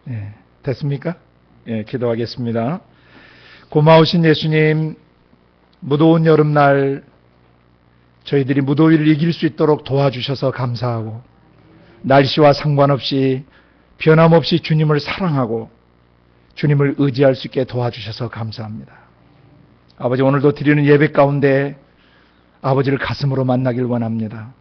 예, 됐습니까? 예, 기도하겠습니다. 고마우신 예수님, 무더운 여름날 저희들이 무더위를 이길 수 있도록 도와주셔서 감사하고, 날씨와 상관없이 변함없이 주님을 사랑하고 주님을 의지할 수 있게 도와주셔서 감사합니다. 아버지, 오늘도 드리는 예배 가운데 아버지를 가슴으로 만나길 원합니다.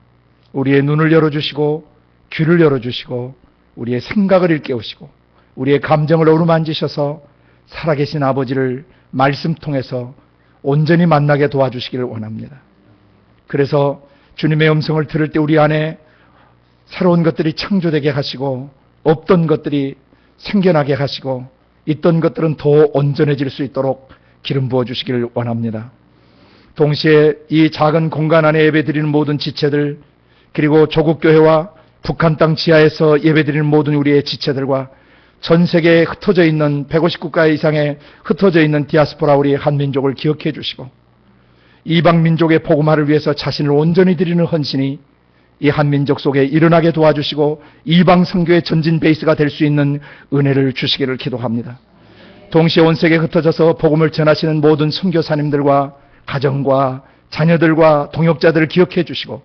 우리의 눈을 열어주시고 귀를 열어주시고 우리의 생각을 일깨우시고 우리의 감정을 어루만지셔서 살아계신 아버지를 말씀 통해서 온전히 만나게 도와주시기를 원합니다. 그래서 주님의 음성을 들을 때 우리 안에 새로운 것들이 창조되게 하시고 없던 것들이 생겨나게 하시고 있던 것들은 더 온전해질 수 있도록 기름 부어주시기를 원합니다. 동시에 이 작은 공간 안에 예배드리는 모든 지체들, 그리고 조국교회와 북한 땅 지하에서 예배드리는 모든 우리의 지체들과 전 세계에 흩어져 있는 150국가 이상에 흩어져 있는 디아스포라 우리 한민족을 기억해 주시고, 이방 민족의 복음화를 위해서 자신을 온전히 드리는 헌신이 이 한민족 속에 일어나게 도와주시고 이방 선교의 전진 베이스가 될 수 있는 은혜를 주시기를 기도합니다. 동시에 온 세계에 흩어져서 복음을 전하시는 모든 선교사님들과 가정과 자녀들과 동역자들을 기억해 주시고,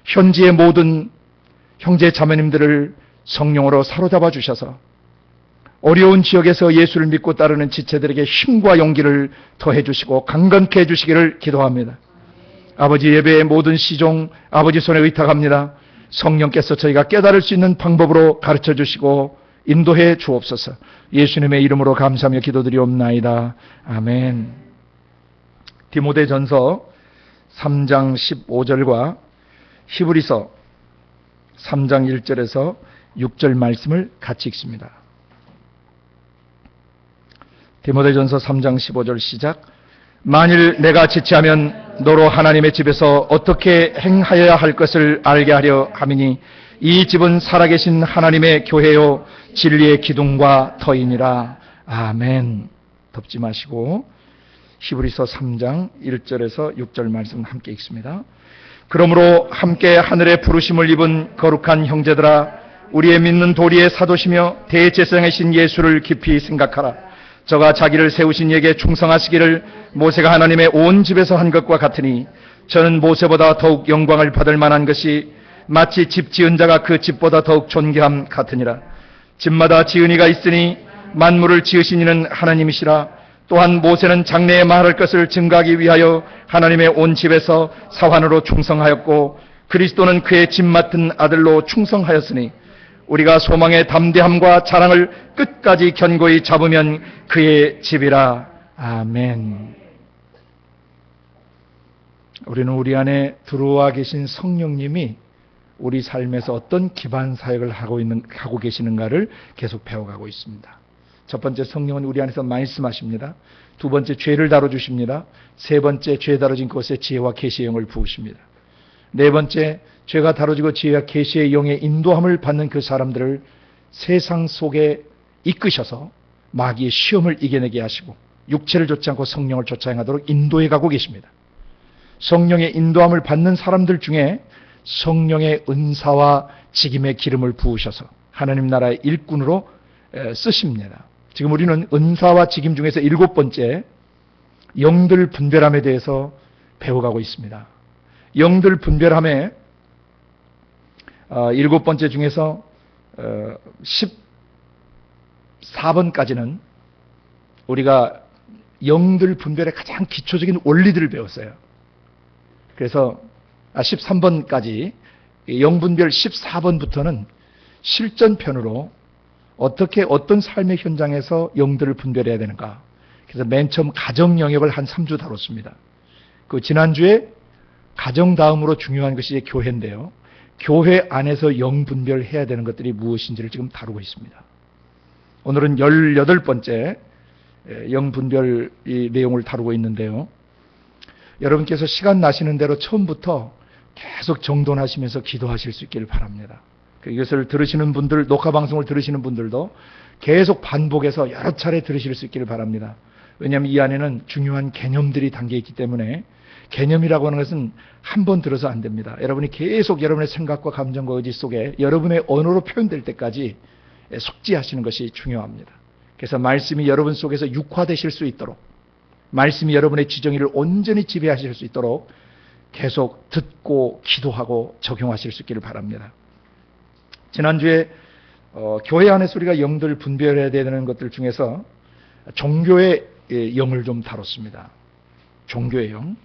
현지의 모든 형제 자매님들을 성령으로 사로잡아 주셔서 어려운 지역에서 예수를 믿고 따르는 지체들에게 힘과 용기를 더해 주시고 강건케 해 주시기를 기도합니다. 아버지, 예배의 모든 시종 아버지 손에 의탁합니다. 성령께서 저희가 깨달을 수 있는 방법으로 가르쳐 주시고 인도해 주옵소서. 예수님의 이름으로 감사하며 기도드리옵나이다. 아멘. 디모데전서 3장 15절과 히브리서 3장 1절에서 6절 말씀을 같이 읽습니다. 디모데전서 3장 15절 시작. 만일 내가 지체하면 너로 하나님의 집에서 어떻게 행하여야 할 것을 알게 하려 함이니 이 집은 살아계신 하나님의 교회요 진리의 기둥과 터이니라. 아멘. 덮지 마시고 히브리서 3장 1절에서 6절 말씀 함께 읽습니다. 그러므로 함께 하늘의 부르심을 입은 거룩한 형제들아, 우리의 믿는 도리의 사도시며 대제사장이신 예수를 깊이 생각하라. 저가 자기를 세우신 이에게 충성하시기를 모세가 하나님의 온 집에서 한 것과 같으니 저는 모세보다 더욱 영광을 받을 만한 것이 마치 집 지은 자가 그 집보다 더욱 존귀함 같으니라. 집마다 지은 이가 있으니 만물을 지으신 이는 하나님이시라. 또한 모세는 장래에 말할 것을 증거하기 위하여 하나님의 온 집에서 사환으로 충성하였고 그리스도는 그의 집 맡은 아들로 충성하였으니 우리가 소망의 담대함과 자랑을 끝까지 견고히 잡으면 그의 집이라. 아멘. 우리는 우리 안에 들어와 계신 성령님이 우리 삶에서 어떤 기반 사역을 하고 계시는가를 계속 배워가고 있습니다. 첫 번째, 성령은 우리 안에서 말씀하십니다. 두 번째, 죄를 다뤄주십니다. 세 번째, 죄 다뤄진 곳에 지혜와 계시의 영을 부으십니다. 네 번째, 죄가 다뤄지고 지혜와 계시의 영의 인도함을 받는 그 사람들을 세상 속에 이끄셔서 마귀의 시험을 이겨내게 하시고 육체를 좇지 않고 성령을 쫓아 행하도록 인도해 가고 계십니다. 성령의 인도함을 받는 사람들 중에 성령의 은사와 직임의 기름을 부으셔서 하나님 나라의 일꾼으로 쓰십니다. 지금 우리는 은사와 직임 중에서 7번째, 영들 분별함에 대해서 배워가고 있습니다. 영들 분별함의 7번째 중에서 14번까지는 우리가 영들 분별의 가장 기초적인 원리들을 배웠어요. 그래서 13번까지 영분별 14번부터는 실전편으로 어떻게 어떤 삶의 현장에서 영들을 분별해야 되는가. 그래서 맨 처음 가정 영역을 한 3주 다뤘습니다. 그 지난주에 가정 다음으로 중요한 것이 교회인데요. 교회 안에서 영 분별해야 되는 것들이 무엇인지를 지금 다루고 있습니다. 오늘은 18번째 영 분별 이 내용을 다루고 있는데요. 여러분께서 시간 나시는 대로 처음부터 계속 정돈하시면서 기도하실 수 있기를 바랍니다. 이것을 들으시는 분들, 녹화 방송을 들으시는 분들도 계속 반복해서 여러 차례 들으실 수 있기를 바랍니다. 왜냐하면 이 안에는 중요한 개념들이 담겨 있기 때문에 개념이라고 하는 것은 한 번 들어서 안 됩니다. 여러분이 계속 여러분의 생각과 감정과 의지 속에 여러분의 언어로 표현될 때까지 속지하시는 것이 중요합니다. 그래서 말씀이 여러분 속에서 육화되실 수 있도록, 말씀이 여러분의 지정의를 온전히 지배하실 수 있도록 계속 듣고 기도하고 적용하실 수 있기를 바랍니다. 지난주에 교회 안에서 우리가 영들 분별해야 되는 것들 중에서 종교의 영을 좀 다뤘습니다. 종교의 영.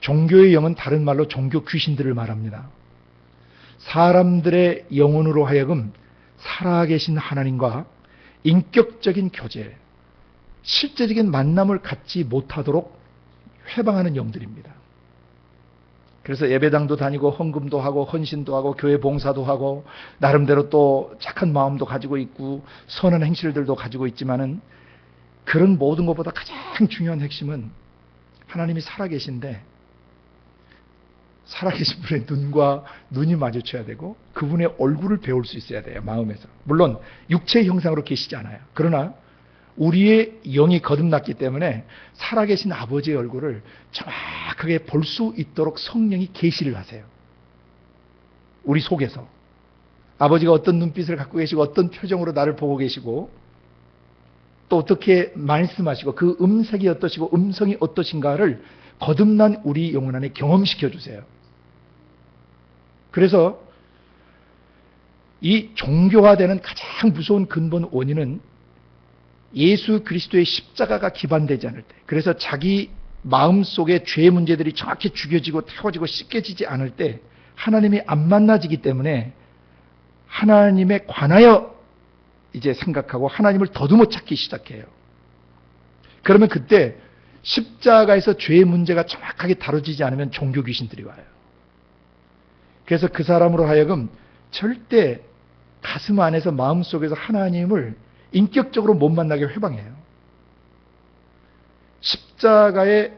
종교의 영은 다른 말로 종교 귀신들을 말합니다. 사람들의 영혼으로 하여금 살아계신 하나님과 인격적인 교제, 실제적인 만남을 갖지 못하도록 회방하는 영들입니다. 그래서 예배당도 다니고 헌금도 하고 헌신도 하고 교회 봉사도 하고 나름대로 또 착한 마음도 가지고 있고 선한 행실들도 가지고 있지만은 그런 모든 것보다 가장 중요한 핵심은 하나님이 살아계신데 살아계신 분의 눈과 눈이 마주쳐야 되고 그분의 얼굴을 배울 수 있어야 돼요. 마음에서. 물론 육체의 형상으로 계시지 않아요. 그러나 우리의 영이 거듭났기 때문에 살아계신 아버지의 얼굴을 정확하게 볼 수 있도록 성령이 계시를 하세요. 우리 속에서. 아버지가 어떤 눈빛을 갖고 계시고 어떤 표정으로 나를 보고 계시고 또 어떻게 말씀하시고 그 음색이 어떠시고 음성이 어떠신가를 거듭난 우리 영혼 안에 경험시켜 주세요. 그래서 이 종교화되는 가장 무서운 근본 원인은 예수 그리스도의 십자가가 기반되지 않을 때, 그래서 자기 마음속에 죄의 문제들이 정확히 죽여지고 태워지고 씻겨지지 않을 때 하나님이 안 만나지기 때문에 하나님에 관하여 이제 생각하고 하나님을 더듬어 찾기 시작해요. 그러면 그때 십자가에서 죄의 문제가 정확하게 다뤄지지 않으면 종교 귀신들이 와요. 그래서 그 사람으로 하여금 절대 가슴 안에서 마음속에서 하나님을 인격적으로 못 만나게 회방해요. 십자가의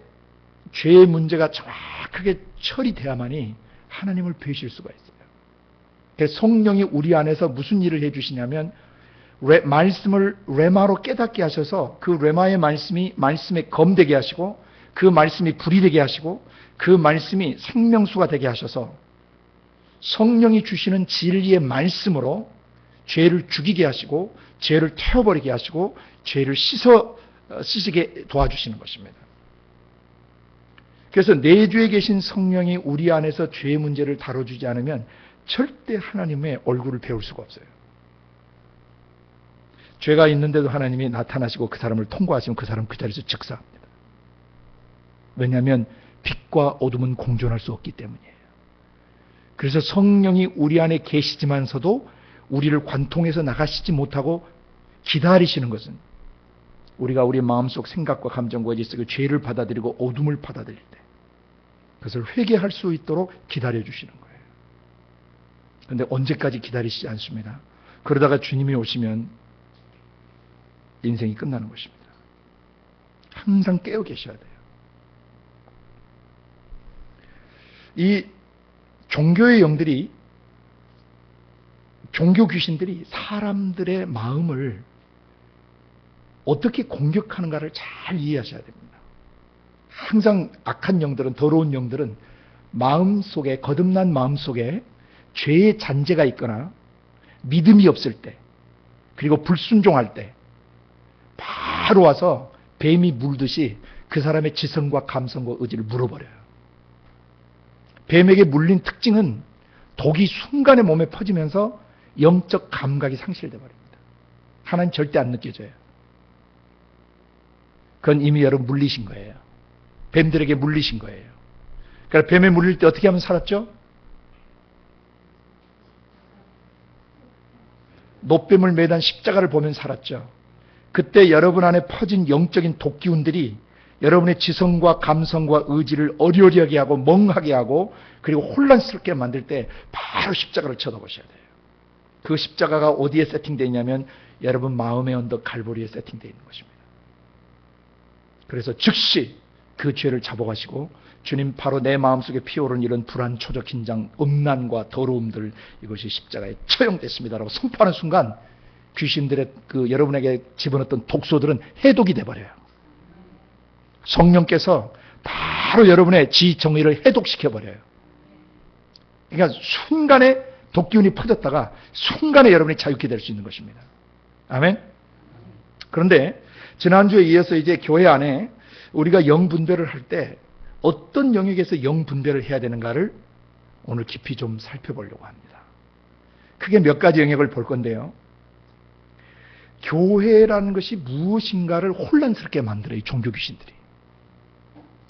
죄의 문제가 정확하게 처리돼야만이 하나님을 뵈실 수가 있어요. 그래서 성령이 우리 안에서 무슨 일을 해주시냐면 말씀을 레마로 깨닫게 하셔서 그 레마의 말씀이 말씀에 검되게 하시고 그 말씀이 불이 되게 하시고 그 말씀이 생명수가 되게 하셔서 성령이 주시는 진리의 말씀으로 죄를 죽이게 하시고 죄를 태워버리게 하시고 죄를 씻게 도와주시는 것입니다. 그래서 내주에 계신 성령이 우리 안에서 죄의 문제를 다뤄주지 않으면 절대 하나님의 얼굴을 배울 수가 없어요. 죄가 있는데도 하나님이 나타나시고 그 사람을 통과하시면 그 사람 그 자리에서 즉사합니다. 왜냐하면 빛과 어둠은 공존할 수 없기 때문이에요. 그래서 성령이 우리 안에 계시지만서도 우리를 관통해서 나가시지 못하고 기다리시는 것은 우리가 우리 마음속 생각과 감정과 지식의 죄를 받아들이고 어둠을 받아들일 때 그것을 회개할 수 있도록 기다려주시는 거예요. 그런데 언제까지 기다리시지 않습니다. 그러다가 주님이 오시면 인생이 끝나는 것입니다. 항상 깨어 계셔야 돼요. 이 종교의 영들이, 종교 귀신들이 사람들의 마음을 어떻게 공격하는가를 잘 이해하셔야 됩니다. 항상 악한 영들은, 더러운 영들은 마음속에, 거듭난 마음속에 죄의 잔재가 있거나 믿음이 없을 때, 그리고 불순종할 때 바로 와서 뱀이 물듯이 그 사람의 지성과 감성과 의지를 물어버려요. 뱀에게 물린 특징은 독이 순간에 몸에 퍼지면서 영적 감각이 상실돼 버립니다. 하나는 절대 안 느껴져요. 그건 이미 여러분 물리신 거예요. 뱀들에게 물리신 거예요. 그러니까 뱀에 물릴 때 어떻게 하면 살았죠? 노뱀을 매단 십자가를 보면 살았죠. 그때 여러분 안에 퍼진 영적인 독기운들이 여러분의 지성과 감성과 의지를 어리어리하게 하고 멍하게 하고 그리고 혼란스럽게 만들 때 바로 십자가를 쳐다보셔야 돼요. 그 십자가가 어디에 세팅되어 있냐면 여러분 마음의 언덕 갈보리에 세팅되어 있는 것입니다. 그래서 즉시 그 죄를 잡아가시고 주님, 바로 내 마음속에 피어오른 이런 불안, 초조, 긴장, 음란과 더러움들, 이것이 십자가에 처형됐습니다라고 선포하는 순간 귀신들의 그 여러분에게 집어넣었던 독소들은 해독이 돼버려요. 성령께서 바로 여러분의 지정의를 해독시켜버려요. 그러니까 순간에 독기운이 퍼졌다가 순간에 여러분이 자유케 될 수 있는 것입니다. 아멘. 그런데 지난주에 이어서 이제 교회 안에 우리가 영 분별을 할 때 어떤 영역에서 영 분별을 해야 되는가를 오늘 깊이 좀 살펴보려고 합니다. 크게 몇 가지 영역을 볼 건데요. 교회라는 것이 무엇인가를 혼란스럽게 만들어요, 이 종교 귀신들이.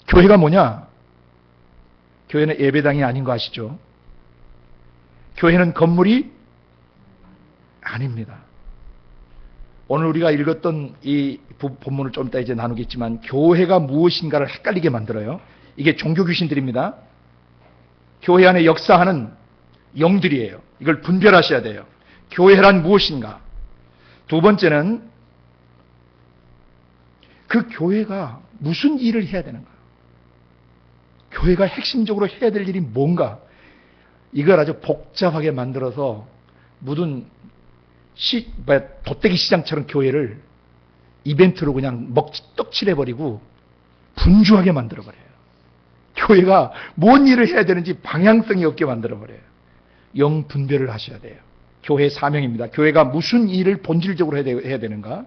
교회가 뭐냐? 교회는 예배당이 아닌 거 아시죠? 교회는 건물이 아닙니다. 오늘 우리가 읽었던 이 본문을 좀 이따 이제 나누겠지만 교회가 무엇인가를 헷갈리게 만들어요. 이게 종교 귀신들입니다. 교회 안에 역사하는 영들이에요. 이걸 분별하셔야 돼요. 교회란 무엇인가? 두 번째는 그 교회가 무슨 일을 해야 되는가? 교회가 핵심적으로 해야 될 일이 뭔가? 이걸 아주 복잡하게 만들어서 무슨 돗대기 시장처럼 교회를 이벤트로 그냥 떡칠해버리고 분주하게 만들어버려요. 교회가 뭔 일을 해야 되는지 방향성이 없게 만들어버려요. 영 분별을 하셔야 돼요. 교회의 사명입니다. 교회가 무슨 일을 본질적으로 해야 되는가?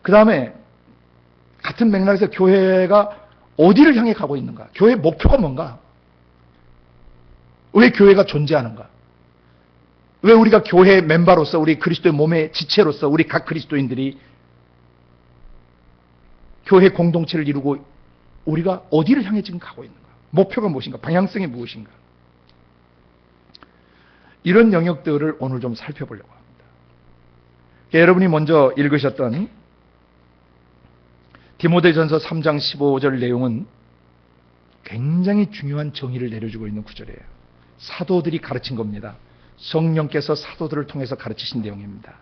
그 다음에 같은 맥락에서 교회가 어디를 향해 가고 있는가? 교회의 목표가 뭔가? 왜 교회가 존재하는가? 왜 우리가 교회 멤버로서 우리 그리스도의 몸의 지체로서 우리 각 그리스도인들이 교회 공동체를 이루고 우리가 어디를 향해 지금 가고 있는가? 목표가 무엇인가? 방향성이 무엇인가? 이런 영역들을 오늘 좀 살펴보려고 합니다. 여러분이 먼저 읽으셨던 디모데전서 3장 15절 내용은 굉장히 중요한 정의를 내려주고 있는 구절이에요. 사도들이 가르친 겁니다. 성령께서 사도들을 통해서 가르치신 내용입니다.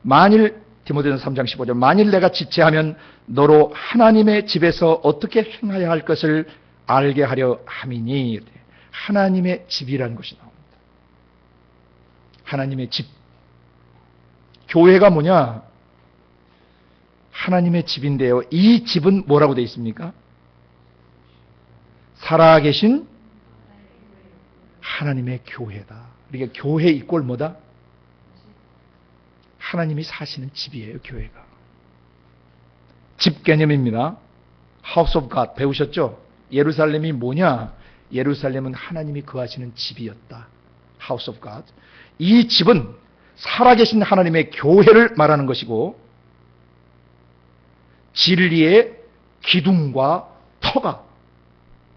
만일 디모데전서 3장 15절 만일 내가 지체하면 너로 하나님의 집에서 어떻게 행하여야 할 것을 알게 하려 함이니. 하나님의 집이라는 것이 나옵니다. 하나님의 집. 교회가 뭐냐? 하나님의 집인데요. 이 집은 뭐라고 되어 있습니까? 살아계신 하나님의 교회다. 그러니까 교회 이꼴 뭐다? 하나님이 사시는 집이에요, 교회가. 집 개념입니다. House of God 배우셨죠? 예루살렘이 뭐냐? 예루살렘은 하나님이 거하시는 집이었다. House of God. 이 집은 살아계신 하나님의 교회를 말하는 것이고 진리의 기둥과 터가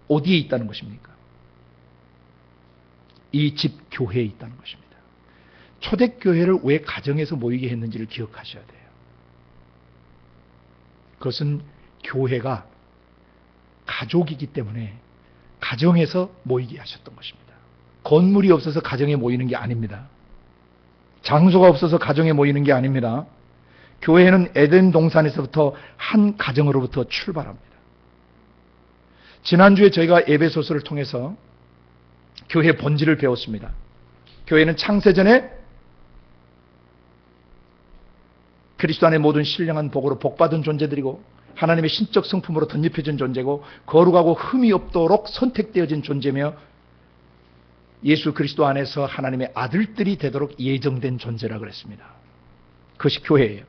어디에 있다는 것입니까? 이 집 교회에 있다는 것입니다. 초대교회를 왜 가정에서 모이게 했는지를 기억하셔야 돼요. 그것은 교회가 가족이기 때문에 가정에서 모이게 하셨던 것입니다. 건물이 없어서 가정에 모이는 게 아닙니다. 장소가 없어서 가정에 모이는 게 아닙니다. 교회는 에덴 동산에서부터 한 가정으로부터 출발합니다. 지난주에 저희가 에베소서를 통해서 교회의 본질을 배웠습니다. 교회는 창세전에 그리스도 안에 모든 신령한 복으로 복받은 존재들이고 하나님의 신적 성품으로 덧입혀진 존재고 거룩하고 흠이 없도록 선택되어진 존재며 예수 그리스도 안에서 하나님의 아들들이 되도록 예정된 존재라 그랬습니다. 그것이 교회예요.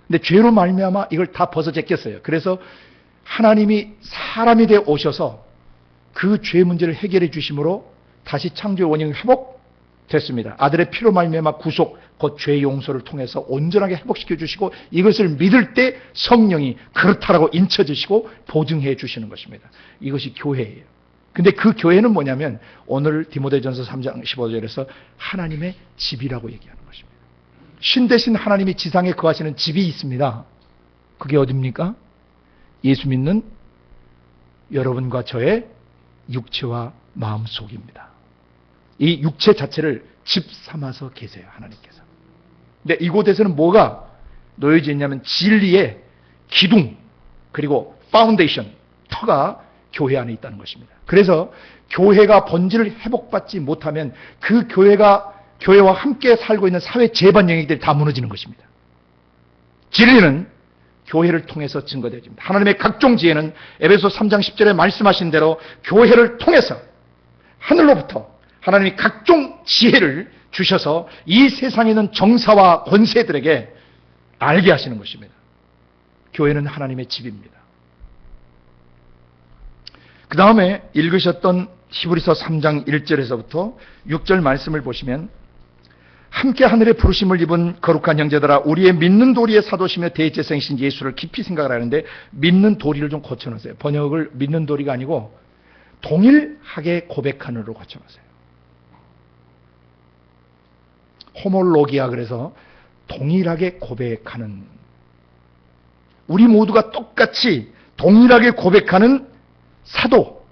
근데 죄로 말미암아 이걸 다 벗어 제꼈어요. 그래서 하나님이 사람이 되어 오셔서 그 죄 문제를 해결해 주심으로 다시 창조의 원형이 회복됐습니다. 아들의 피로 말미암아 구속, 곧 죄의 용서를 통해서 온전하게 회복시켜 주시고 이것을 믿을 때 성령이 그렇다라고 인쳐 주시고 보증해 주시는 것입니다. 이것이 교회예요. 근데 그 교회는 뭐냐면 오늘 디모데전서 3장 15절에서 하나님의 집이라고 얘기하는 것입니다. 신 대신 하나님이 지상에 거하시는 집이 있습니다. 그게 어디입니까? 예수 믿는 여러분과 저의 육체와 마음속입니다. 이 육체 자체를 집 삼아서 계세요, 하나님께서. 근데 이곳에서는 뭐가 놓여져 있냐면 진리의 기둥 그리고 파운데이션, 터가 교회 안에 있다는 것입니다. 그래서 교회가 본질을 회복받지 못하면 그 교회와 함께 살고 있는 사회 재반 영역들이 다 무너지는 것입니다. 진리는 교회를 통해서 증거되어집니다. 하나님의 각종 지혜는 에베소 3장 10절에 말씀하신 대로 교회를 통해서 하늘로부터 하나님이 각종 지혜를 주셔서 이 세상에 있는 정사와 권세들에게 알게 하시는 것입니다. 교회는 하나님의 집입니다. 그 다음에 읽으셨던 히브리서 3장 1절에서부터 6절 말씀을 보시면 함께 하늘의 부르심을 입은 거룩한 형제들아 우리의 믿는 도리의 사도시며 대제사장이신 예수를 깊이 생각을 하는데 믿는 도리를 좀 고쳐놓으세요. 번역을 믿는 도리가 아니고 동일하게 고백하는으로 고쳐놓으세요. 호몰로기아 그래서 동일하게 고백하는 우리 모두가 똑같이 동일하게 고백하는 사도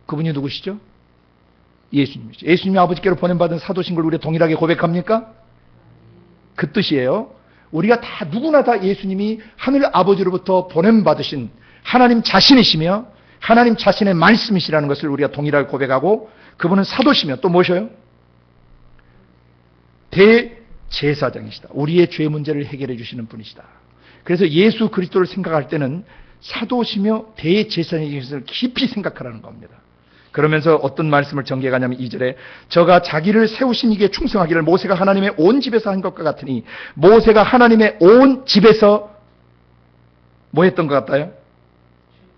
그분이 누구시죠? 예수님이죠. 예수님이 아버지께로 보냄받은 사도신 걸 우리가 동일하게 고백합니까? 그 뜻이에요. 우리가 다 누구나 다 예수님이 하늘 아버지로부터 보냄받으신 하나님 자신이시며 하나님 자신의 말씀이시라는 것을 우리가 동일하게 고백하고 그분은 사도시며 또 무엇이요? 대제사장이시다. 우리의 죄 문제를 해결해 주시는 분이시다. 그래서 예수 그리스도를 생각할 때는 사도시며 대제사장의 것을 깊이 생각하라는 겁니다. 그러면서 어떤 말씀을 전개하냐면 2절에 저가 자기를 세우신 이게 충성하기를 모세가 하나님의 온 집에서 한 것과 같으니 모세가 하나님의 온 집에서 뭐 했던 것 같아요?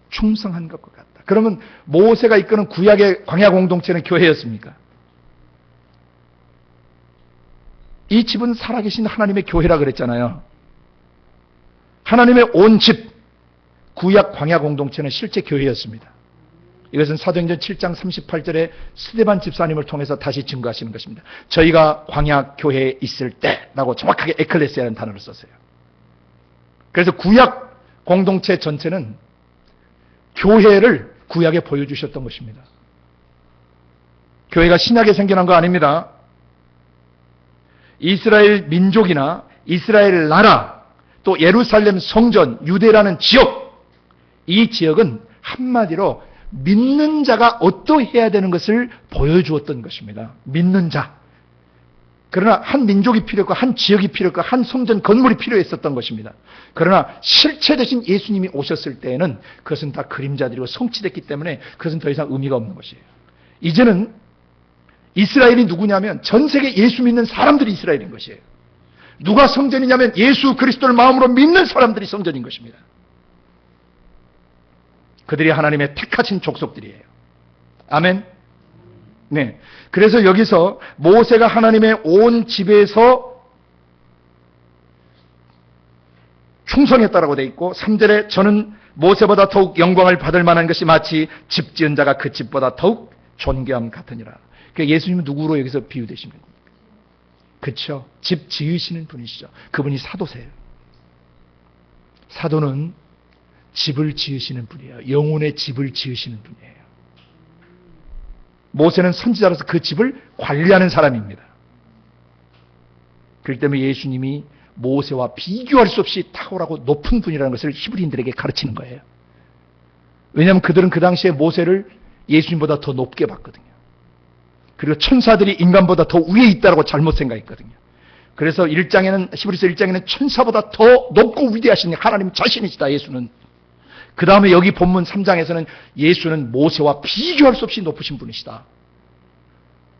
충성한 것과 같다. 그러면 모세가 이끄는 구약의 광야 공동체는 교회였습니까? 이 집은 살아계신 하나님의 교회라 그랬잖아요. 하나님의 온 집, 구약 광야 공동체는 실제 교회였습니다. 이것은 사도행전 7장 38절에 스데반 집사님을 통해서 다시 증거하시는 것입니다. 저희가 광야 교회에 있을 때라고 정확하게 에클레시아라는 단어를 썼어요. 그래서 구약 공동체 전체는 교회를 구약에 보여주셨던 것입니다. 교회가 신약에 생겨난 거 아닙니다. 이스라엘 민족이나 이스라엘 나라 또 예루살렘 성전 유대라는 지역 이 지역은 한마디로 믿는 자가 어떠해야 되는 것을 보여주었던 것입니다. 믿는 자. 그러나 한 민족이 필요했고 한 지역이 필요했고 한 성전 건물이 필요했었던 것입니다. 그러나 실체 대신 예수님이 오셨을 때에는 그것은 다 그림자들이고 성취됐기 때문에 그것은 더 이상 의미가 없는 것이에요. 이제는 이스라엘이 누구냐면 전 세계 예수 믿는 사람들이 이스라엘인 것이에요. 누가 성전이냐면 예수 그리스도를 마음으로 믿는 사람들이 성전인 것입니다. 그들이 하나님의 택하신 족속들이에요. 아멘. 네. 그래서 여기서 모세가 하나님의 온 집에서 충성했다라고 되어 있고 3절에 저는 모세보다 더욱 영광을 받을 만한 것이 마치 집 지은 자가 그 집보다 더욱 존귀함 같으니라. 그러니까 예수님은 누구로 여기서 비유되시는 겁니까? 그렇죠. 집 지으시는 분이시죠. 그분이 사도세요. 사도는 집을 지으시는 분이에요. 영혼의 집을 지으시는 분이에요. 모세는 선지자로서 그 집을 관리하는 사람입니다. 그렇기 때문에 예수님이 모세와 비교할 수 없이 탁월하고 높은 분이라는 것을 히브리인들에게 가르치는 거예요. 왜냐하면 그들은 그 당시에 모세를 예수님보다 더 높게 봤거든요. 그리고 천사들이 인간보다 더 위에 있다고 잘못 생각했거든요. 그래서 1장에는 히브리서 1장에는 천사보다 더 높고 위대하신 하나님 자신이시다 예수는. 그 다음에 여기 본문 3장에서는 예수는 모세와 비교할 수 없이 높으신 분이시다.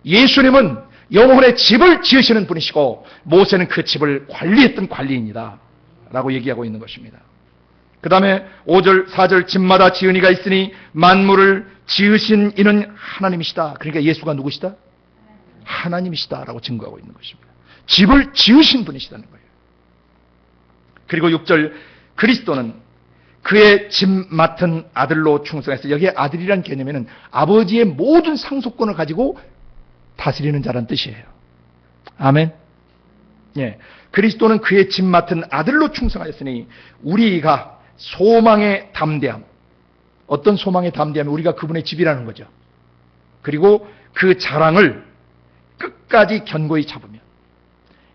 예수님은 영혼의 집을 지으시는 분이시고 모세는 그 집을 관리했던 관리인이다 라고 얘기하고 있는 것입니다. 그 다음에 5절 4절 집마다 지은 이가 있으니 만물을 지으신 이는 하나님이시다. 그러니까 예수가 누구시다? 하나님이시다 라고 증거하고 있는 것입니다. 집을 지으신 분이시다는 거예요. 그리고 6절 그리스도는 그의 집 맡은 아들로 충성해서 여기에 아들이란 개념에는 아버지의 모든 상속권을 가지고 다스리는 자란 뜻이에요. 아멘. 예. 그리스도는 그의 집 맡은 아들로 충성하였으니 우리가 소망의 담대함. 어떤 소망의 담대함이 우리가 그분의 집이라는 거죠. 그리고 그 자랑을 끝까지 견고히 잡으면.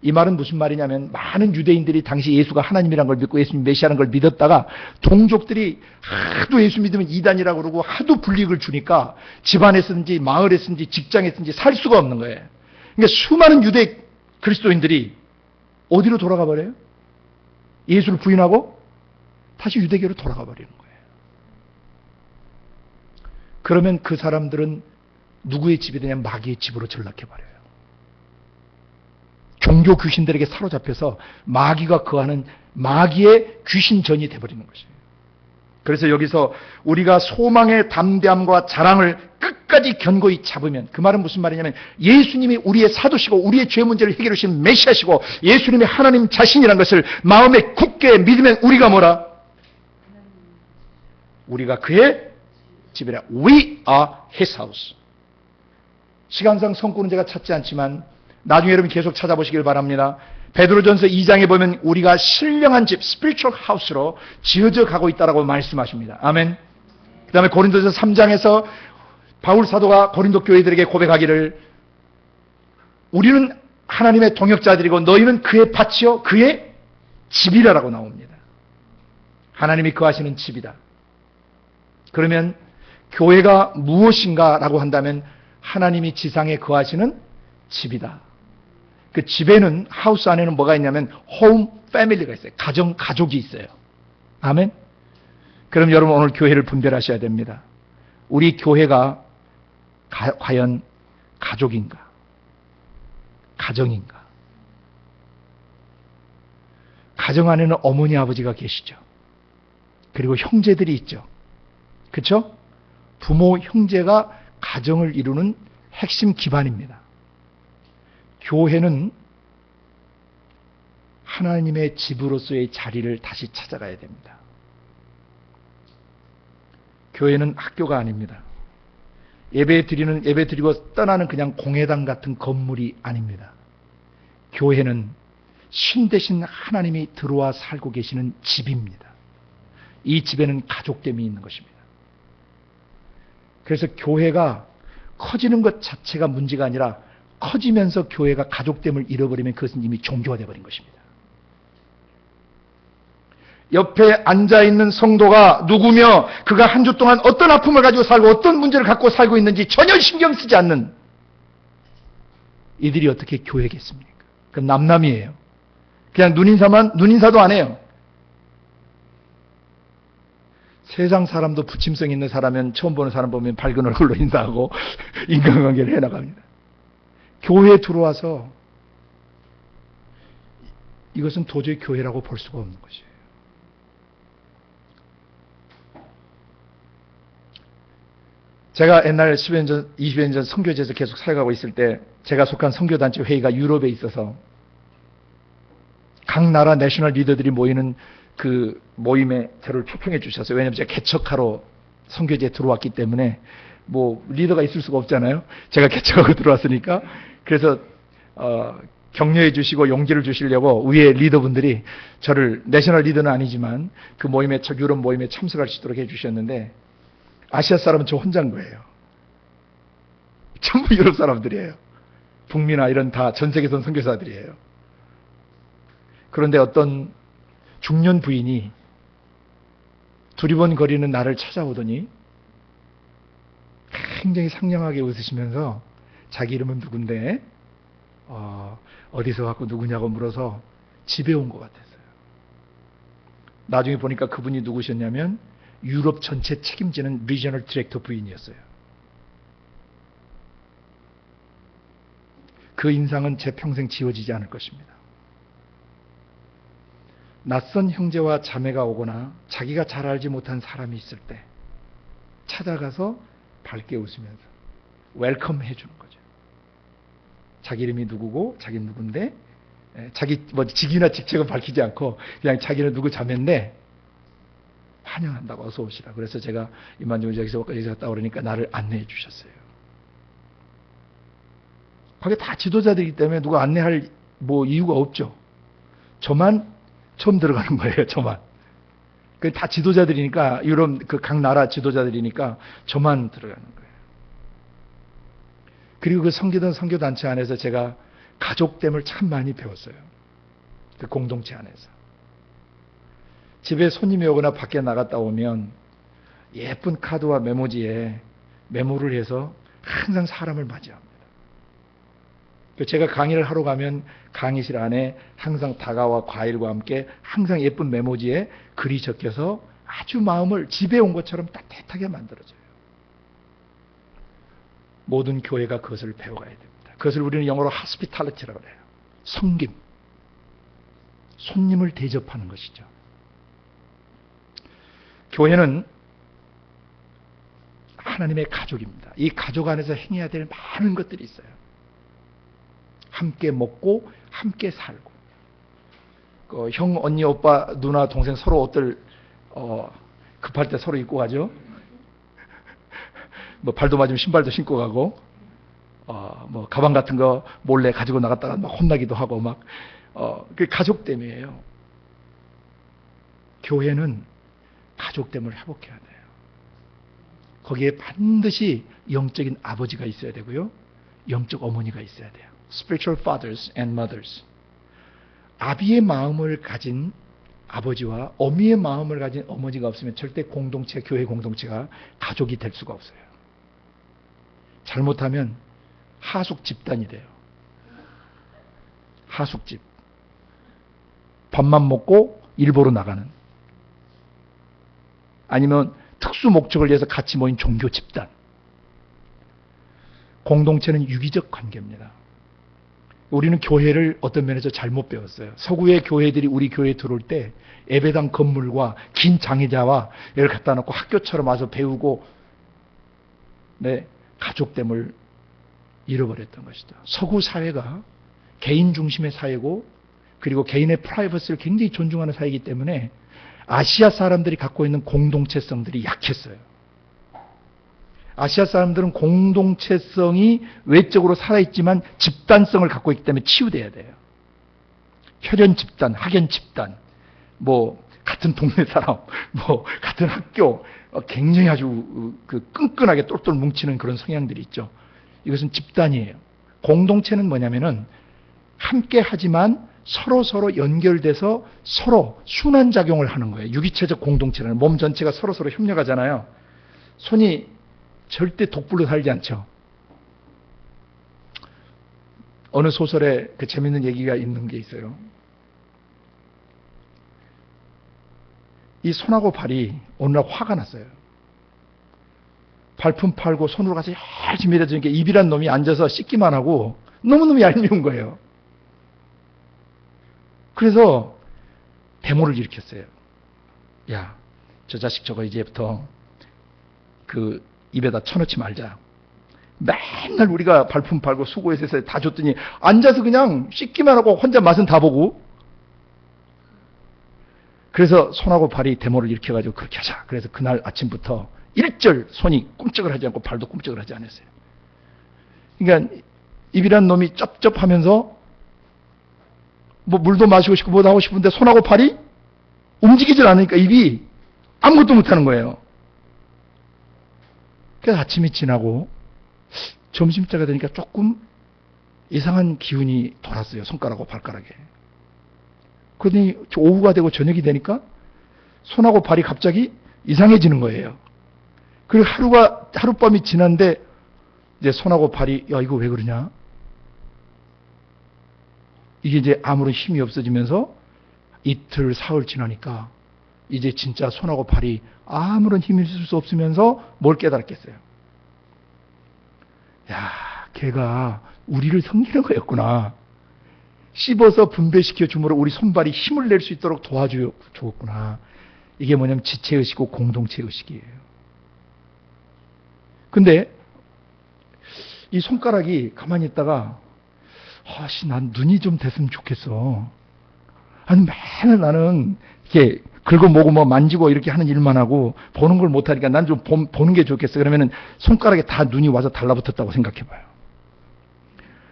이 말은 무슨 말이냐면 많은 유대인들이 당시 예수가 하나님이라는 걸 믿고 예수님 메시아라는 걸 믿었다가 동족들이 하도 예수 믿으면 이단이라고 그러고 하도 불이익을 주니까 집안에서든지 마을에서든지 직장에서든지 살 수가 없는 거예요. 그러니까 수많은 유대 그리스도인들이 어디로 돌아가 버려요? 예수를 부인하고 다시 유대교로 돌아가 버리는 거예요. 그러면 그 사람들은 누구의 집이 되냐면 마귀의 집으로 전락해버려요. 종교 귀신들에게 사로잡혀서 마귀가 거하는 마귀의 귀신전이 되어버리는 것이에요. 그래서 여기서 우리가 소망의 담대함과 자랑을 끝까지 견고히 잡으면, 그 말은 무슨 말이냐면 예수님이 우리의 사도시고 우리의 죄 문제를 해결해 주신 메시아시고 예수님이 하나님 자신이라는 것을 마음에 굳게 믿으면 우리가 뭐라? 우리가 그의 집이라. We are his house. 시간상 성구는 제가 찾지 않지만 나중에 여러분 계속 찾아보시길 바랍니다. 베드로전서 2장에 보면 우리가 신령한 집, spiritual house로 지어져 가고 있다라고 말씀하십니다. 아멘. 그 다음에 고린도전서 3장에서 바울 사도가 고린도 교회들에게 고백하기를 우리는 하나님의 동역자들이고 너희는 그의 밭이요 그의 집이라라고 나옵니다. 하나님이 거하시는 집이다. 그러면 교회가 무엇인가라고 한다면 하나님이 지상에 거하시는 집이다. 그 집에는, 하우스 안에는 뭐가 있냐면 홈 패밀리가 있어요. 가족이 있어요. 아멘. 그럼 여러분 오늘 교회를 분별하셔야 됩니다. 우리 교회가 과연 가족인가? 가정인가? 가정 안에는 어머니 아버지가 계시죠. 그리고 형제들이 있죠. 그렇죠? 부모 형제가 가정을 이루는 핵심 기반입니다. 교회는 하나님의 집으로서의 자리를 다시 찾아가야 됩니다. 교회는 학교가 아닙니다. 예배 드리고 떠나는 그냥 공회당 같은 건물이 아닙니다. 교회는 신 대신 하나님이 들어와 살고 계시는 집입니다. 이 집에는 가족됨이 있는 것입니다. 그래서 교회가 커지는 것 자체가 문제가 아니라 커지면서 교회가 가족됨을 잃어버리면 그것은 이미 종교가 되어버린 것입니다. 옆에 앉아있는 성도가 누구며 그가 한 주 동안 어떤 아픔을 가지고 살고 어떤 문제를 갖고 살고 있는지 전혀 신경 쓰지 않는 이들이 어떻게 교회겠습니까? 그건 남남이에요. 그냥 눈인사도 안 해요. 세상 사람도 부침성 있는 사람은 처음 보는 사람 보면 밝은 얼굴로 인사하고 인간관계를 해나갑니다. 교회에 들어와서 이것은 도저히 교회라고 볼 수가 없는 것이에요. 제가 옛날 10년 전, 20년 전 선교지에서 계속 살아가고 있을 때 제가 속한 선교단체 회의가 유럽에 있어서 각 나라 내셔널 리더들이 모이는 그 모임에 저를 초청해 주셨어요. 왜냐하면 제가 개척하러 선교지에 들어왔기 때문에 뭐 리더가 있을 수가 없잖아요. 제가 개척하고 들어왔으니까. 그래서 격려해 주시고 용기를 주시려고 위에 리더분들이 저를, 내셔널 리더는 아니지만 그 모임에, 유럽 모임에 참석할 수 있도록 해 주셨는데 아시아 사람은 저 혼자인 거예요. 전부 유럽 사람들이에요. 북미나 이런 다 전 세계선 선교사들이에요. 그런데 어떤 중년 부인이 두리번거리는 나를 찾아오더니 굉장히 상냥하게 웃으시면서 자기 이름은 누군데 어디서 갖고 누구냐고 물어서 집에 온 것 같았어요. 나중에 보니까 그분이 누구셨냐면 유럽 전체 책임지는 리저널 디렉터 부인이었어요. 그 인상은 제 평생 지워지지 않을 것입니다. 낯선 형제와 자매가 오거나 자기가 잘 알지 못한 사람이 있을 때 찾아가서 밝게 웃으면서 웰컴 해주는 거죠. 자기 이름이 누구고 자기는 누군데, 자기 뭐 직위나 직책은 밝히지 않고 그냥 자기는 누구 자매인데 환영한다고 어서 오시라. 그래서 제가 이만중을 여기서 갔다 오르니까 나를 안내해 주셨어요. 거기 다 지도자들이기 때문에 누가 안내할 뭐 이유가 없죠. 저만 처음 들어가는 거예요. 저만. 그 다 지도자들이니까, 유럽 그 각 나라 지도자들이니까 저만 들어가는 거예요. 그리고 그 섬기던 선교단체 안에서 제가 가족됨을 참 많이 배웠어요. 그 공동체 안에서. 집에 손님이 오거나 밖에 나갔다 오면 예쁜 카드와 메모지에 메모를 해서 항상 사람을 맞이합니다. 제가 강의를 하러 가면 강의실 안에 항상 다가와 과일과 함께 항상 예쁜 메모지에 글이 적혀서 아주 마음을 집에 온 것처럼 따뜻하게 만들어줘요. 모든 교회가 그것을 배워가야 됩니다. 그것을 우리는 영어로 hospitality라고 해요. 섬김. 손님을 대접하는 것이죠. 교회는 하나님의 가족입니다. 이 가족 안에서 행해야 될 많은 것들이 있어요. 함께 먹고 함께 살고, 형, 언니, 오빠, 누나, 동생 서로 옷들 급할 때 서로 입고 가죠. 뭐 발도 맞으면 신발도 신고 가고, 뭐 가방 같은 거 몰래 가지고 나갔다가 막 혼나기도 하고 막 그 가족됨이에요. 교회는 가족됨을 회복해야 돼요. 거기에 반드시 영적인 아버지가 있어야 되고요, 영적 어머니가 있어야 돼요. Spiritual fathers and mothers. 아비의 마음을 가진 아버지와 어미의 마음을 가진 어머니가 없으면 절대 공동체, 교회 공동체가 가족이 될 수가 없어요. 잘못하면 하숙 집단이 돼요. 하숙집. 밥만 먹고 일보러 나가는. 아니면 특수 목적을 위해서 같이 모인 종교 집단. 공동체는 유기적 관계입니다. 우리는 교회를 어떤 면에서 잘못 배웠어요. 서구의 교회들이 우리 교회에 들어올 때 예배당 건물과 긴 장의자와 이를 갖다 놓고 학교처럼 와서 배우고, 네, 가족됨을 잃어버렸던 것이다. 서구 사회가 개인 중심의 사회고, 그리고 개인의 프라이버시를 굉장히 존중하는 사회이기 때문에 아시아 사람들이 갖고 있는 공동체성들이 약했어요. 아시아 사람들은 공동체성이 외적으로 살아있지만 집단성을 갖고 있기 때문에 치유돼야 돼요. 혈연 집단, 학연 집단, 뭐 같은 동네 사람, 뭐 같은 학교, 굉장히 아주 끈끈하게 똘똘 뭉치는 그런 성향들이 있죠. 이것은 집단이에요. 공동체는 뭐냐면은 함께 하지만 서로 연결돼서 서로 순환작용을 하는 거예요. 유기체적 공동체는 몸 전체가 서로 협력하잖아요. 손이 절대 독불로 살지 않죠. 어느 소설에 그 재밌는 얘기가 있는 게 있어요. 이 손하고 발이 어느 날 화가 났어요. 발품 팔고 손으로 가서 열심히 일해주니까 입이란 놈이 앉아서 씻기만 하고 너무너무 얄미운 거예요. 그래서 데모를 일으켰어요. 야, 저 자식 저거 이제부터 그 입에다 쳐넣지 말자. 맨날 우리가 발품 팔고 수고해서 다 줬더니 앉아서 그냥 씻기만 하고 혼자 맛은 다 보고. 그래서 손하고 발이 데모를 일으켜가지고 그렇게 하자. 그래서 그날 아침부터 일절 손이 꿈쩍을 하지 않고 발도 꿈쩍을 하지 않았어요. 그러니까 입이란 놈이 쩝쩝하면서 뭐 물도 마시고 싶고 뭐도 하고 싶은데 손하고 발이 움직이질 않으니까 입이 아무것도 못하는 거예요. 그래서 아침이 지나고 점심때가 되니까 조금 이상한 기운이 돌았어요. 손가락하고 발가락에. 그러더니 오후가 되고 저녁이 되니까 손하고 발이 갑자기 이상해지는 거예요. 그리고 하룻밤이 지났는데 이제 손하고 발이, 야, 이거 왜 그러냐? 이게 이제 아무런 힘이 없어지면서 이틀, 사흘 지나니까 이제 진짜 손하고 발이 아무런 힘이 있을 수 없으면서 뭘 깨달았겠어요? 야, 걔가 우리를 섬기는 거였구나. 씹어서 분배시켜 줌으로 우리 손발이 힘을 낼 수 있도록 도와주었구나. 이게 뭐냐면 지체의식이고 공동체의식이에요. 근데 이 손가락이 가만히 있다가 난 눈이 좀 됐으면 좋겠어. 아니 맨날 나는 이렇게 긁어모고 뭐 만지고 이렇게 하는 일만 하고 보는 걸 못하니까 난 좀 보는 게 좋겠어. 그러면은 손가락에 다 눈이 와서 달라붙었다고 생각해봐요.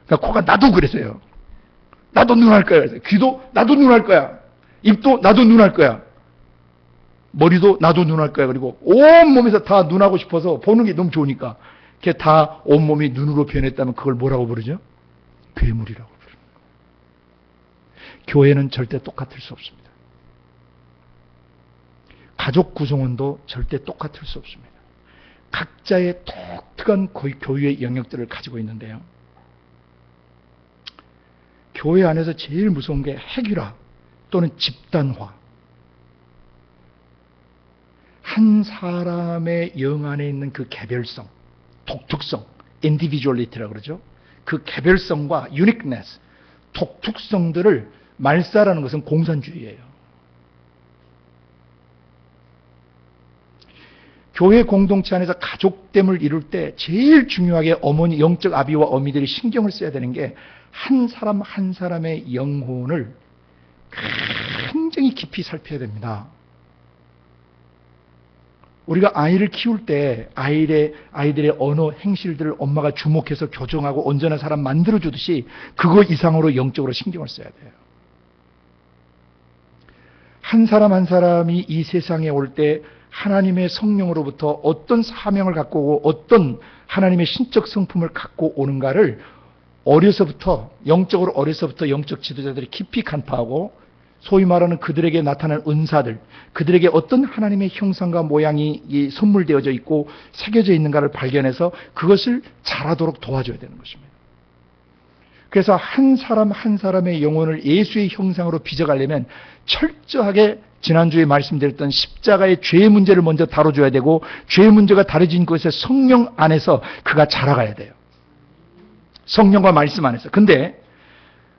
그러니까 코가 나도 그랬어요. 나도 눈 할 거야. 귀도 나도 눈 할 거야. 입도 나도 눈 할 거야. 머리도 나도 눈 할 거야. 그리고 온몸에서 다 눈하고 싶어서 보는 게 너무 좋으니까. 그게 다 온몸이 눈으로 변했다면 그걸 뭐라고 부르죠? 괴물이라고 부릅니다. 교회는 절대 똑같을 수 없습니다. 가족 구성원도 절대 똑같을 수 없습니다. 각자의 독특한 교회의 영역들을 가지고 있는데요. 교회 안에서 제일 무서운 게 핵일화 또는 집단화. 한 사람의 영 안에 있는 그 개별성, 독특성, individuality라고 그러죠. 그 개별성과 uniqueness, 독특성들을 말살하는 것은 공산주의예요. 교회 공동체 안에서 가족됨을 이룰 때 제일 중요하게 어머니, 영적 아비와 어미들이 신경을 써야 되는 게 한 사람 한 사람의 영혼을 굉장히 깊이 살펴야 됩니다. 우리가 아이를 키울 때 아이들의 언어, 행실들을 엄마가 주목해서 교정하고 온전한 사람 만들어주듯이 그거 이상으로 영적으로 신경을 써야 돼요. 한 사람 한 사람이 이 세상에 올 때 하나님의 성령으로부터 어떤 사명을 갖고 오고 어떤 하나님의 신적 성품을 갖고 오는가를 영적으로 어려서부터 영적 지도자들이 깊이 간파하고 소위 말하는 그들에게 나타난 은사들, 그들에게 어떤 하나님의 형상과 모양이 선물되어져 있고 새겨져 있는가를 발견해서 그것을 잘하도록 도와줘야 되는 것입니다. 그래서 한 사람 한 사람의 영혼을 예수의 형상으로 빚어가려면 철저하게 지난주에 말씀드렸던 십자가의 죄의 문제를 먼저 다뤄줘야 되고 죄의 문제가 다뤄진 것에 성령 안에서 그가 자라가야 돼요. 성령과 말씀 안에서. 근데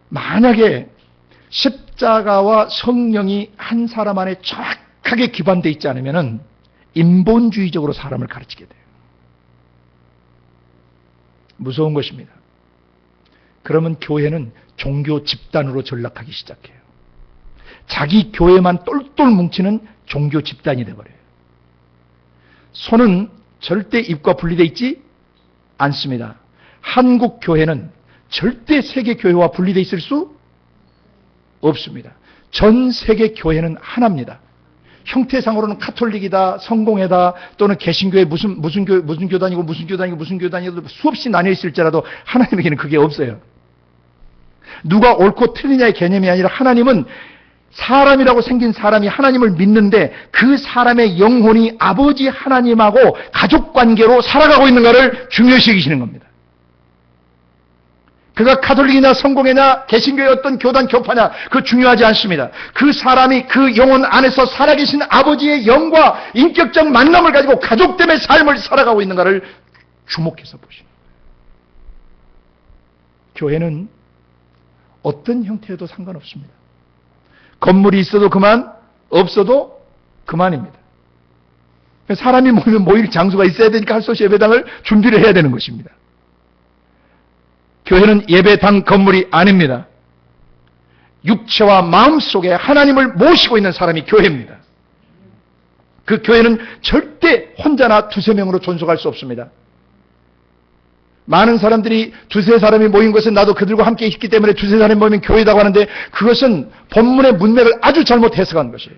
만약에 십자가와 성령이 한 사람 안에 정확하게 기반되어 있지 않으면 인본주의적으로 사람을 가르치게 돼요. 무서운 것입니다. 그러면 교회는 종교 집단으로 전락하기 시작해요. 자기 교회만 똘똘 뭉치는 종교 집단이 되어버려요. 손은 절대 입과 분리되어 있지 않습니다. 한국 교회는 절대 세계 교회와 분리되어 있을 수 없습니다. 전 세계 교회는 하나입니다. 형태상으로는 카톨릭이다, 성공회다, 또는 개신교회 무슨 교단이고 무슨 교단이고 수없이 나뉘어 있을지라도 하나님에게는 그게 없어요. 누가 옳고 틀리냐의 개념이 아니라 하나님은 사람이라고 생긴 사람이 하나님을 믿는데 그 사람의 영혼이 아버지 하나님하고 가족관계로 살아가고 있는가를 중요시 여기시는 겁니다. 그가 가톨릭이냐 성공회냐 개신교의 어떤 교단 교파냐 그거 중요하지 않습니다. 그 사람이 그 영혼 안에서 살아계신 아버지의 영과 인격적 만남을 가지고 가족됨의 삶을 살아가고 있는가를 주목해서 보시는 거예요. 교회는 어떤 형태여도 상관없습니다. 건물이 있어도 그만, 없어도 그만입니다. 사람이 모이면 모일 장소가 있어야 되니까 할소시 예배당을 준비를 해야 되는 것입니다. 교회는 예배당 건물이 아닙니다. 육체와 마음 속에 하나님을 모시고 있는 사람이 교회입니다. 그 교회는 절대 혼자나 두세 명으로 존속할 수 없습니다. 많은 사람들이 두세 사람이 모인 것은 나도 그들과 함께 있기 때문에 두세 사람이 모이면 교회라고 하는데 그것은 본문의 문맥을 아주 잘못 해석한 것이에요.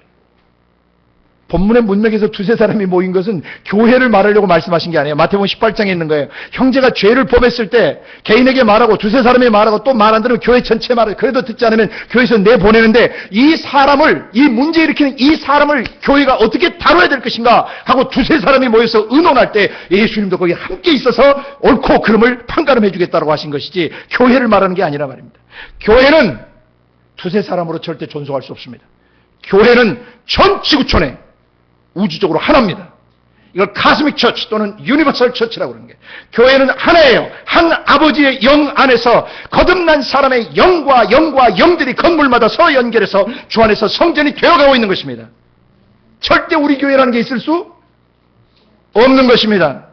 본문의 문맥에서 두세 사람이 모인 것은 교회를 말하려고 말씀하신 게 아니에요. 마태복음 18장에 있는 거예요. 형제가 죄를 범했을 때 개인에게 말하고 두세 사람이 말하고 또 말 안 들으면 교회 전체에 말하고 그래도 듣지 않으면 교회에서 내보내는데 이 문제 일으키는 이 사람을 교회가 어떻게 다뤄야 될 것인가 하고 두세 사람이 모여서 의논할 때 예수님도 거기 함께 있어서 옳고 그름을 판가름해 주겠다고 하신 것이지 교회를 말하는 게 아니라 말입니다. 교회는 두세 사람으로 절대 존속할 수 없습니다. 교회는 전 지구촌에 우주적으로 하나입니다. 이걸 카스믹 처치 또는 유니버설 처치라고 그러는 게 교회는 하나예요. 한 아버지의 영 안에서 거듭난 사람의 영과 영들이 건물마다 서로 연결해서 주 안에서 성전이 되어가고 있는 것입니다. 절대 우리 교회라는 게 있을 수 없는 것입니다.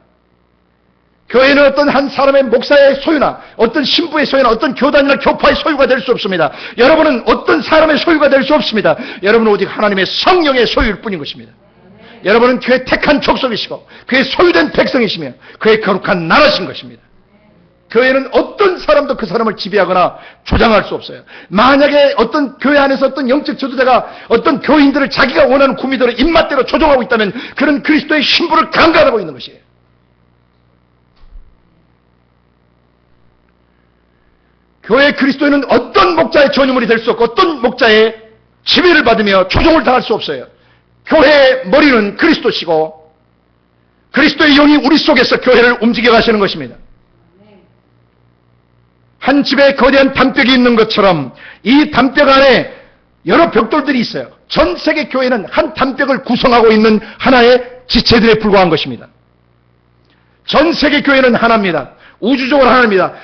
교회는 어떤 한 사람의 목사의 소유나 어떤 신부의 소유나 어떤 교단이나 교파의 소유가 될 수 없습니다. 여러분은 어떤 사람의 소유가 될 수 없습니다. 여러분은 오직 하나님의 성령의 소유일 뿐인 것입니다. 여러분은 그의 택한 족속이시고 그의 소유된 백성이시며 그의 거룩한 나라신 것입니다. 교회는 어떤 사람도 그 사람을 지배하거나 조장할 수 없어요. 만약에 어떤 교회 안에서 어떤 영적 지도자가 어떤 교인들을 자기가 원하는 구미대로 입맛대로 조종하고 있다면 그는 그리스도의 신부를 강간하고 있는 것이에요. 교회 그리스도인은 어떤 목자의 전유물이 될 수 없고 어떤 목자의 지배를 받으며 조종을 당할 수 없어요. 교회의 머리는 그리스도시고 그리스도의 영이 우리 속에서 교회를 움직여 가시는 것입니다. 한 집에 거대한 담벽이 있는 것처럼 이 담벽 안에 여러 벽돌들이 있어요. 전 세계 교회는 한 담벽을 구성하고 있는 하나의 지체들에 불과한 것입니다. 전 세계 교회는 하나입니다. 우주적으로 하나님이다.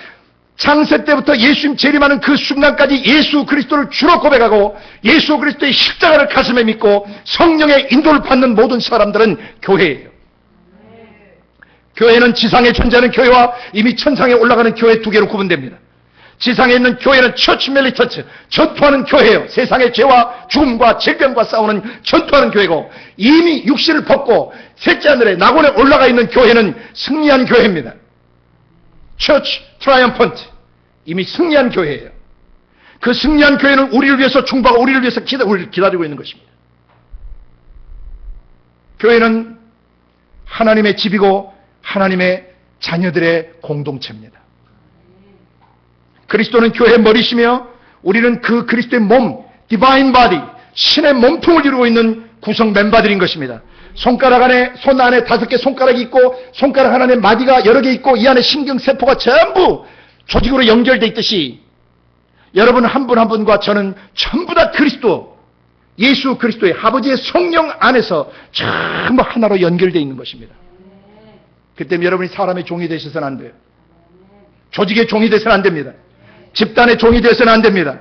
창세 때부터 예수님 재림하는 그 순간까지 예수 그리스도를 주로 고백하고 예수 그리스도의 십자가를 가슴에 믿고 성령의 인도를 받는 모든 사람들은 교회예요. 교회는 지상에 존재하는 교회와 이미 천상에 올라가는 교회 두 개로 구분됩니다. 지상에 있는 교회는 처치 밀리터치, 전투하는 교회예요. 세상의 죄와 죽음과 질병과 싸우는 전투하는 교회고, 이미 육신을 벗고 셋째 하늘에 낙원에 올라가 있는 교회는 승리한 교회입니다. 처치 트라이엄펀트, 이미 승리한 교회예요. 그 승리한 교회는 우리를 위해서 중보하고 우리를 위해서 우리를 기다리고 있는 것입니다. 교회는 하나님의 집이고 하나님의 자녀들의 공동체입니다. 그리스도는 교회의 머리시며 우리는 그 그리스도의 몸, 디바인 바디, 신의 몸통을 이루고 있는 구성 멤버들인 것입니다. 손가락 안에, 손 안에 5개 손가락이 있고 손가락 하나에 마디가 여러 개 있고 이 안에 신경세포가 전부 조직으로 연결되어 있듯이 여러분 한 분 한 분과 저는 전부 다 그리스도, 예수 그리스도의 아버지의 성령 안에서 전부 하나로 연결되어 있는 것입니다. 그렇기 때문에 여러분이 사람의 종이 되셔서는 안 돼요. 조직의 종이 되서는 안 됩니다. 집단의 종이 되서는 안 됩니다.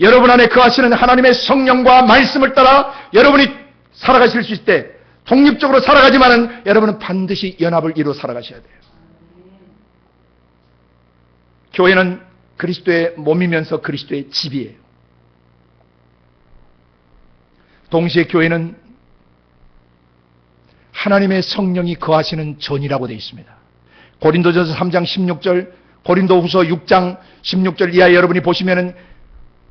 여러분 안에 거하시는 하나님의 성령과 말씀을 따라 여러분이 살아가실 수 있을 때 독립적으로 살아가지만은 여러분은 반드시 연합을 이루어 살아가셔야 돼요. 교회는 그리스도의 몸이면서 그리스도의 집이에요. 동시에 교회는 하나님의 성령이 거하시는 전이라고 되어 있습니다. 고린도전서 3장 16절, 고린도후서 6장 16절 이하에 여러분이 보시면은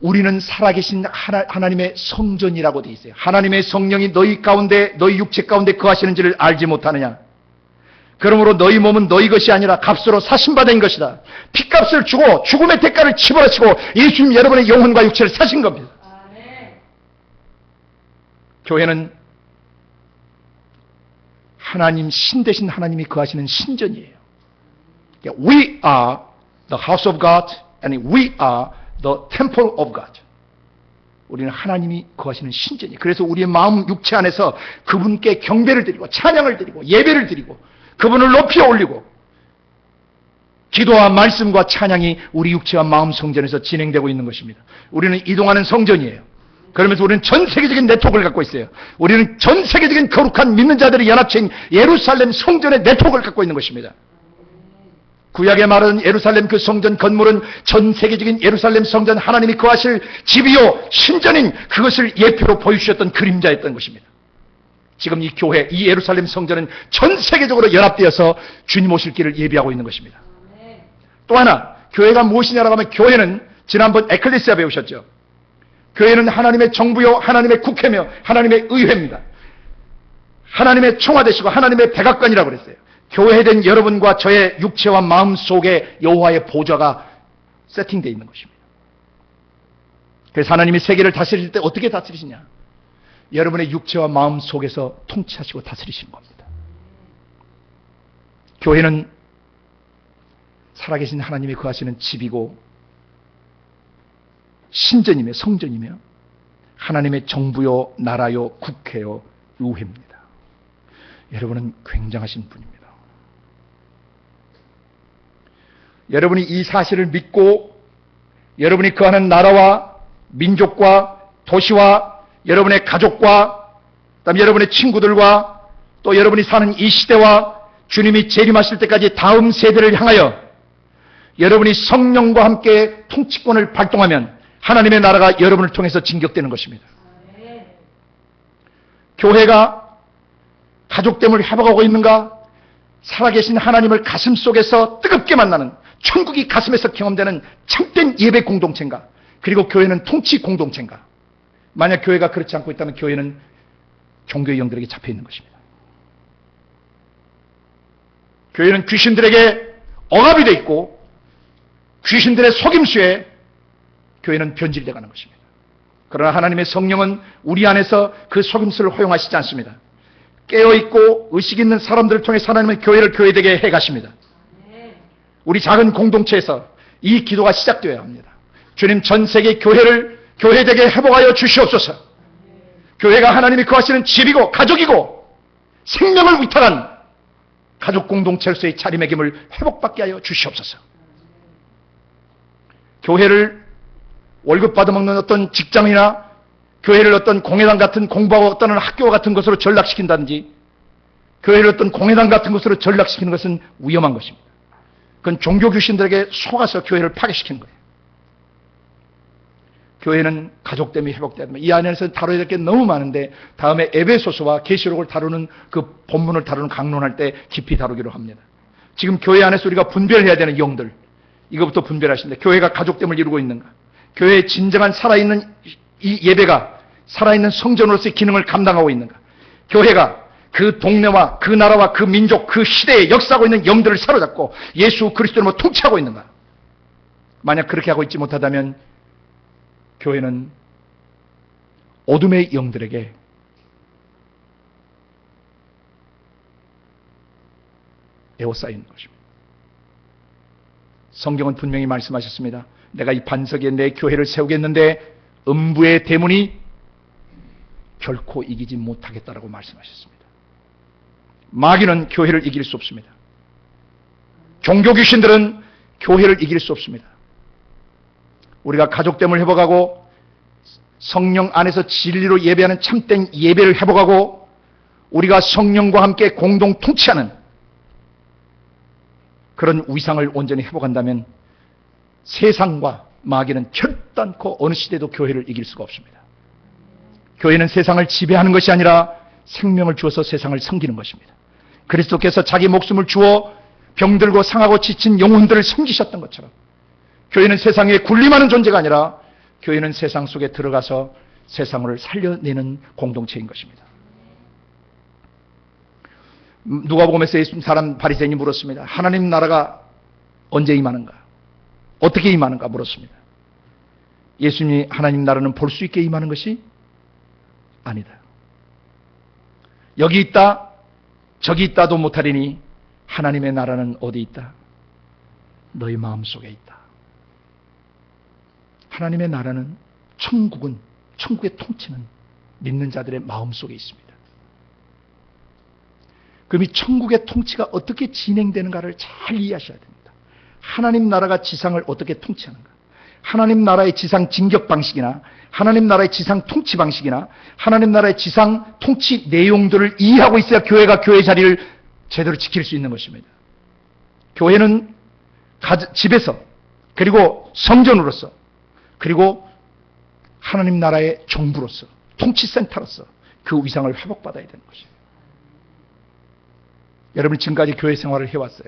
우리는 살아계신 하나님의 성전이라고 되어 있어요. 하나님의 성령이 너희 가운데, 너희 육체 가운데 거하시는지를 알지 못하느냐. 그러므로 너희 몸은 너희 것이 아니라 값으로 사신받은 것이다. 핏값을 주고 죽음의 대가를 치부하시고 예수님 여러분의 영혼과 육체를 사신 겁니다. 교회는 하나님, 신 대신 하나님이 거하시는 신전이에요. We are the house of God and we are the temple of God. 우리는 하나님이 거하시는 신전이에요. 그래서 우리의 마음 육체 안에서 그분께 경배를 드리고 찬양을 드리고 예배를 드리고 그분을 높이 올리고 기도와 말씀과 찬양이 우리 육체와 마음 성전에서 진행되고 있는 것입니다. 우리는 이동하는 성전이에요. 그러면서 우리는 전 세계적인 네트워크를 갖고 있어요. 우리는 전 세계적인 거룩한 믿는 자들의 연합체인 예루살렘 성전의 네트워크를 갖고 있는 것입니다. 구약에 말하는 예루살렘 그 성전 건물은 전 세계적인 예루살렘 성전 하나님이 거하실 집이요 신전인 그것을 예표로 보여주셨던 그림자였던 것입니다. 지금 이 교회, 이 예루살렘 성전은 전 세계적으로 연합되어서 주님 오실 길을 예비하고 있는 것입니다. 또 하나, 교회가 무엇이냐라고 하면 교회는 지난번 에클레시아 배우셨죠? 교회는 하나님의 정부요, 하나님의 국회며 하나님의 의회입니다. 하나님의 청와대시고 하나님의 백악관이라고 그랬어요. 교회된 여러분과 저의 육체와 마음 속에 여호와의 보좌가 세팅되어 있는 것입니다. 그래서 하나님이 세계를 다스릴 때 어떻게 다스리시냐? 여러분의 육체와 마음 속에서 통치하시고 다스리시는 겁니다. 교회는 살아계신 하나님이 거하시는 집이고 신전이며 성전이며 하나님의 정부요, 나라요, 국회요, 의회입니다. 여러분은 굉장하신 분입니다. 여러분이 이 사실을 믿고 여러분이 거하는 나라와 민족과 도시와 여러분의 가족과 그다음에 여러분의 친구들과 또 여러분이 사는 이 시대와 주님이 재림하실 때까지 다음 세대를 향하여 여러분이 성령과 함께 통치권을 발동하면 하나님의 나라가 여러분을 통해서 진격되는 것입니다. 교회가 가족됨을 회복하고 있는가? 살아계신 하나님을 가슴 속에서 뜨겁게 만나는 천국이 가슴에서 경험되는 참된 예배 공동체인가? 그리고 교회는 통치 공동체인가? 만약 교회가 그렇지 않고 있다면 교회는 종교의 영들에게 잡혀 있는 것입니다. 교회는 귀신들에게 억압이 되어 있고 귀신들의 속임수에 교회는 변질되어 가는 것입니다. 그러나 하나님의 성령은 우리 안에서 그 속임수를 허용하시지 않습니다. 깨어있고 의식 있는 사람들을 통해 하나님의 교회를 교회되게 해가십니다. 우리 작은 공동체에서 이 기도가 시작되어야 합니다. 주님, 전 세계 교회를 교회되게 회복하여 주시옵소서. 교회가 하나님이 거하시는 집이고 가족이고 생명을 위탁한 가족 공동체로서의 자리매김을 회복받게 하여 주시옵소서. 교회를 월급 받아먹는 어떤 직장이나 교회를 어떤 공회당 같은 공부하고 어떤 학교 같은 것으로 전락시킨다든지 교회를 어떤 공회당 같은 것으로 전락시키는 것은 위험한 것입니다. 그건 종교 귀신들에게 속아서 교회를 파괴시키는 거예요. 교회는 가족 때문에 회복돼야 됩니다. 이 안에서 다뤄야 될 게 너무 많은데 다음에 에베소서와 계시록을 다루는 그 본문을 다루는 강론할 때 깊이 다루기로 합니다. 지금 교회 안에서 우리가 분별해야 되는 영들, 이것부터 분별하시는데 교회가 가족됨을 이루고 있는가? 교회의 진정한 살아있는 이 예배가 살아있는 성전으로서의 기능을 감당하고 있는가? 교회가 그 동네와 그 나라와 그 민족 그 시대에 역사하고 있는 영들을 사로잡고 예수 그리스도로 통치하고 있는가? 만약 그렇게 하고 있지 못하다면 교회는 어둠의 영들에게 에워싸이는 것입니다. 성경은 분명히 말씀하셨습니다. 내가 이 반석에 내 교회를 세우겠는데 음부의 대문이 결코 이기지 못하겠다라고 말씀하셨습니다. 마귀는 교회를 이길 수 없습니다. 종교 귀신들은 교회를 이길 수 없습니다. 우리가 가족됨을 회복하고 성령 안에서 진리로 예배하는 참된 예배를 회복하고 우리가 성령과 함께 공동 통치하는 그런 위상을 온전히 회복한다면 세상과 마귀는 결단코 어느 시대도 교회를 이길 수가 없습니다. 교회는 세상을 지배하는 것이 아니라 생명을 주어서 세상을 섬기는 것입니다. 그리스도께서 자기 목숨을 주어 병들고 상하고 지친 영혼들을 섬기셨던 것처럼 교회는 세상에 군림하는 존재가 아니라 교회는 세상 속에 들어가서 세상을 살려내는 공동체인 것입니다. 누가복음에서 예수님 사람 바리새인이 물었습니다. 하나님 나라가 언제 임하는가? 어떻게 임하는가 물었습니다. 예수님이 하나님 나라는 볼 수 있게 임하는 것이 아니다. 여기 있다 저기 있다도 못하리니 하나님의 나라는 어디 있다? 너희 마음속에 있다. 하나님의 나라는 천국의 통치는 믿는 자들의 마음속에 있습니다. 그럼 이 천국의 통치가 어떻게 진행되는가를 잘 이해하셔야 됩니다. 하나님 나라가 지상을 어떻게 통치하는가? 하나님 나라의 지상 진격 방식이나 하나님 나라의 지상 통치 방식이나 하나님 나라의 지상 통치 내용들을 이해하고 있어야 교회가 교회 자리를 제대로 지킬 수 있는 것입니다. 교회는 집에서 그리고 성전으로서 그리고 하나님 나라의 정부로서 통치센터로서 그 위상을 회복받아야 되는 것입니다. 여러분이 지금까지 교회 생활을 해왔어요.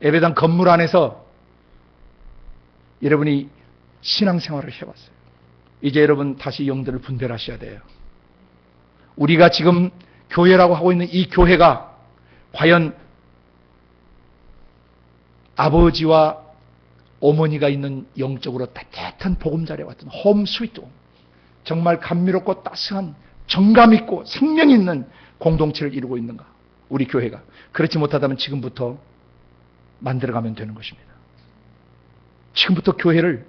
예배당 건물 안에서 여러분이 신앙생활을 해왔어요. 이제 여러분 다시 영들을 분별하셔야 돼요. 우리가 지금 교회라고 하고 있는 이 교회가 과연 아버지와 어머니가 있는 영적으로 따뜻한 보금자리와 같은 홈 스위트 홈, 정말 감미롭고 따스한 정감 있고 생명 있는 공동체를 이루고 있는가? 우리 교회가. 그렇지 못하다면 지금부터 만들어가면 되는 것입니다. 지금부터 교회를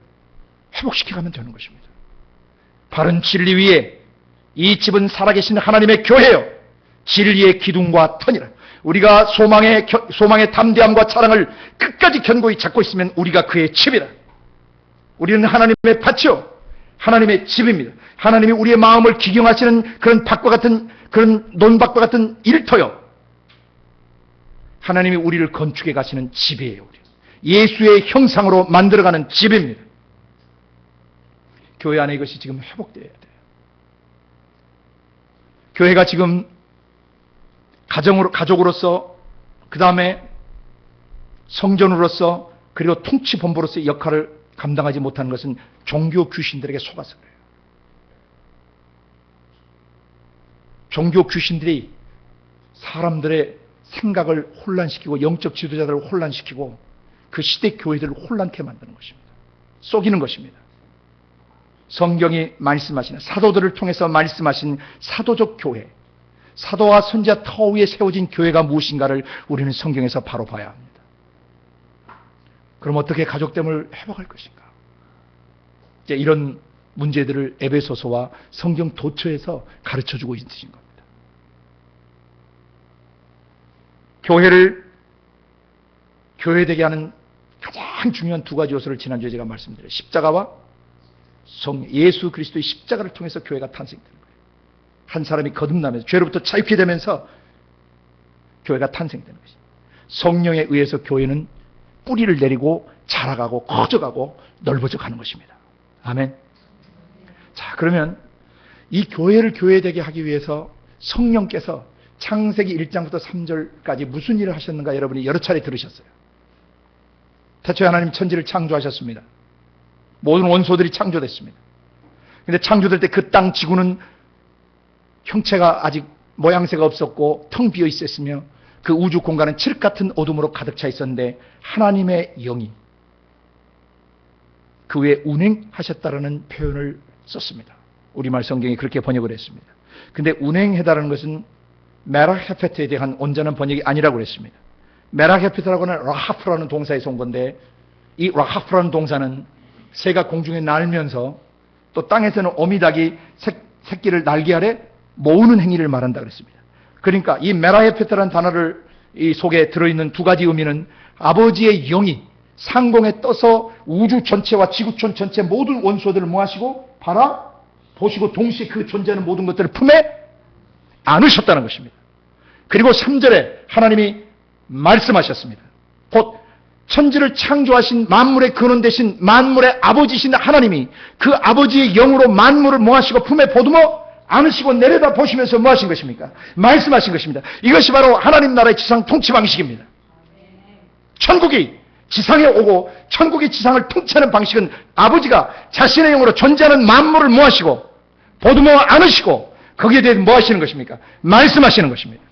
회복시켜가면 되는 것입니다. 바른 진리 위에 이 집은 살아계신 하나님의 교회요 진리의 기둥과 터니라. 우리가 소망의 담대함과 자랑을 끝까지 견고히 잡고 있으면 우리가 그의 집이라. 우리는 하나님의 밭이요 하나님의 집입니다. 하나님이 우리의 마음을 기경하시는 그런 밭과 같은 그런 논밭과 같은 일터요. 하나님이 우리를 건축해 가시는 집이에요. 예수의 형상으로 만들어가는 집입니다. 교회 안에 이것이 지금 회복되어야 돼요. 교회가 지금 가족으로서 그 다음에 성전으로서 그리고 통치본부로서의 역할을 감당하지 못하는 것은 종교 귀신들에게 속아서 그래요. 종교 귀신들이 사람들의 생각을 혼란시키고 영적 지도자들을 혼란시키고 그 시대 교회들을 혼란케 만드는 것입니다. 속이는 것입니다. 성경이 말씀하시는 사도들을 통해서 말씀하신 사도적 교회, 사도와 선지자 터 위에 세워진 교회가 무엇인가를 우리는 성경에서 바로 봐야 합니다. 그럼 어떻게 가족됨을 회복할 것인가? 이제 이런 문제들을 에베소서와 성경 도처에서 가르쳐주고 있으신 겁니다. 교회를 교회되게 하는 가장 중요한 두 가지 요소를 지난주에 제가 말씀드려요. 십자가와 성령, 예수 그리스도의 십자가를 통해서 교회가 탄생되는 거예요. 한 사람이 거듭나면서 죄로부터 자유케 되면서 교회가 탄생되는 것이죠. 성령에 의해서 교회는 뿌리를 내리고 자라가고 커져가고 넓어져 가는 것입니다. 아멘. 자, 그러면 이 교회를 교회되게 하기 위해서 성령께서 창세기 1장부터 3절까지 무슨 일을 하셨는가 여러분이 여러 차례 들으셨어요. 태초에 하나님 천지를 창조하셨습니다. 모든 원소들이 창조됐습니다. 근데 창조될 때 그 땅 지구는 형체가 아직 모양새가 없었고 텅 비어 있었으며 그 우주 공간은 칠흑 같은 어둠으로 가득 차 있었는데 하나님의 영이 그 위에 운행하셨다라는 표현을 썼습니다. 우리말 성경이 그렇게 번역을 했습니다. 근데 운행하다라는 것은 메라헤페트에 대한 온전한 번역이 아니라고 그랬습니다. 메라헤페트라고 하는 라하프라는 동사에서 온 건데 이 라하프라는 동사는 새가 공중에 날면서 또 땅에서는 어미닭이 새끼를 날개 아래 모으는 행위를 말한다 그랬습니다. 그러니까 이 메라헤페트라는 단어를 이 속에 들어있는 두 가지 의미는 아버지의 영이 상공에 떠서 우주 전체와 지구촌 전체 모든 원소들을 모아시고 바라보시고 동시에 그 존재하는 모든 것들을 품에 안으셨다는 것입니다. 그리고 3절에 하나님이 말씀하셨습니다. 곧 천지를 창조하신 만물의 근원 되신 만물의 아버지신 하나님이 그 아버지의 영으로 만물을 모아시고 품에 보듬어 안으시고 내려다 보시면서 뭐 하신 것입니까? 말씀하신 것입니다. 이것이 바로 하나님 나라의 지상 통치 방식입니다. 천국이 지상에 오고 천국이 지상을 통치하는 방식은 아버지가 자신의 영으로 존재하는 만물을 모아시고 보듬어 안으시고 거기에 대해 뭐 하시는 것입니까? 말씀하시는 것입니다.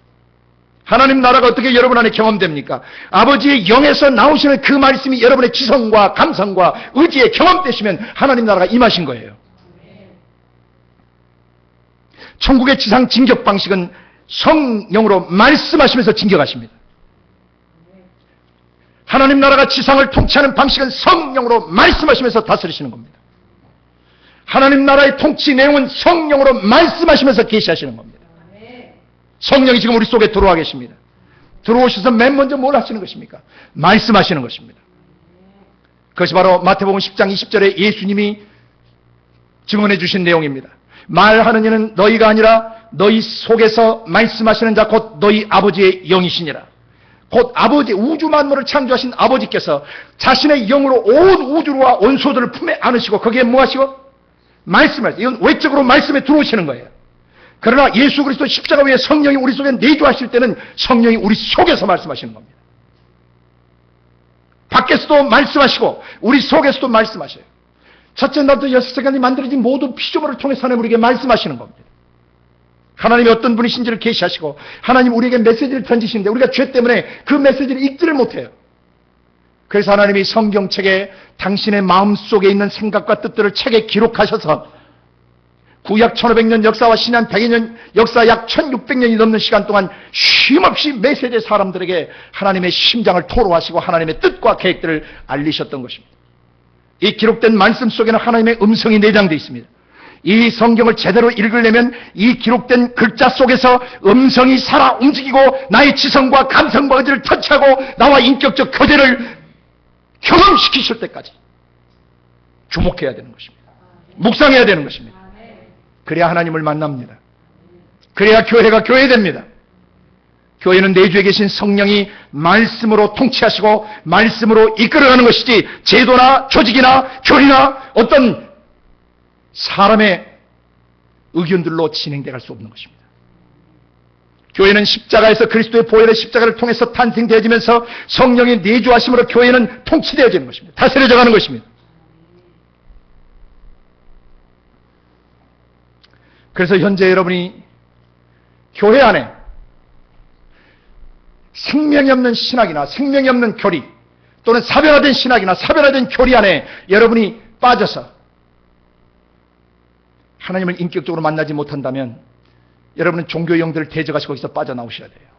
하나님 나라가 어떻게 여러분 안에 경험됩니까? 아버지의 영에서 나오시는 그 말씀이 여러분의 지성과 감성과 의지에 경험되시면 하나님 나라가 임하신 거예요. 천국의 지상 진격 방식은 성령으로 말씀하시면서 진격하십니다. 하나님 나라가 지상을 통치하는 방식은 성령으로 말씀하시면서 다스리시는 겁니다. 하나님 나라의 통치 내용은 성령으로 말씀하시면서 계시하시는 겁니다. 성령이 지금 우리 속에 들어와 계십니다. 들어오셔서 맨 먼저 뭘 하시는 것입니까? 말씀하시는 것입니다. 그것이 바로 마태복음 10장 20절에 예수님이 증언해 주신 내용입니다. 말하는 이는 너희가 아니라 너희 속에서 말씀하시는 자 곧 너희 아버지의 영이시니라. 곧 아버지, 우주 만물을 창조하신 아버지께서 자신의 영으로 온 우주와 원소들을 품에 안으시고 거기에 뭐 하시고? 말씀하시고, 이건 외적으로 말씀에 들어오시는 거예요. 그러나 예수 그리스도 십자가 위에 성령이 우리 속에 내주하실 때는 성령이 우리 속에서 말씀하시는 겁니다. 밖에서도 말씀하시고 우리 속에서도 말씀하셔요. 첫째 날부터 여섯째까지 만들어진 모든 피조물을 통해서 하나님 우리에게 말씀하시는 겁니다. 하나님이 어떤 분이신지를 계시하시고 하나님 우리에게 메시지를 던지시는데 우리가 죄 때문에 그 메시지를 읽지를 못해요. 그래서 하나님이 성경책에 당신의 마음속에 있는 생각과 뜻들을 책에 기록하셔서 구약 1500년 역사와 신약 100년 역사 약 1600년이 넘는 시간 동안 쉼없이 메시지의 사람들에게 하나님의 심장을 토로하시고 하나님의 뜻과 계획들을 알리셨던 것입니다. 이 기록된 말씀 속에는 하나님의 음성이 내장되어 있습니다. 이 성경을 제대로 읽으려면 이 기록된 글자 속에서 음성이 살아 움직이고 나의 지성과 감성과 의지를 터치하고 나와 인격적 교제를 경험시키실 때까지 주목해야 되는 것입니다. 묵상해야 되는 것입니다. 그래야 하나님을 만납니다. 그래야 교회가 교회됩니다. 교회는 내주에 계신 성령이 말씀으로 통치하시고 말씀으로 이끌어가는 것이지 제도나 조직이나 교리나 어떤 사람의 의견들로 진행돼 갈 수 없는 것입니다. 교회는 십자가에서 그리스도의 보혈의 십자가를 통해서 탄생되어지면서 성령의 내주하심으로 교회는 통치되어지는 것입니다. 다스려져 가는 것입니다. 그래서 현재 여러분이 교회 안에 생명이 없는 신학이나 생명이 없는 교리 또는 사별화된 신학이나 사별화된 교리 안에 여러분이 빠져서 하나님을 인격적으로 만나지 못한다면 여러분은 종교의 영들을 대적하시고 거기서 빠져나오셔야 돼요.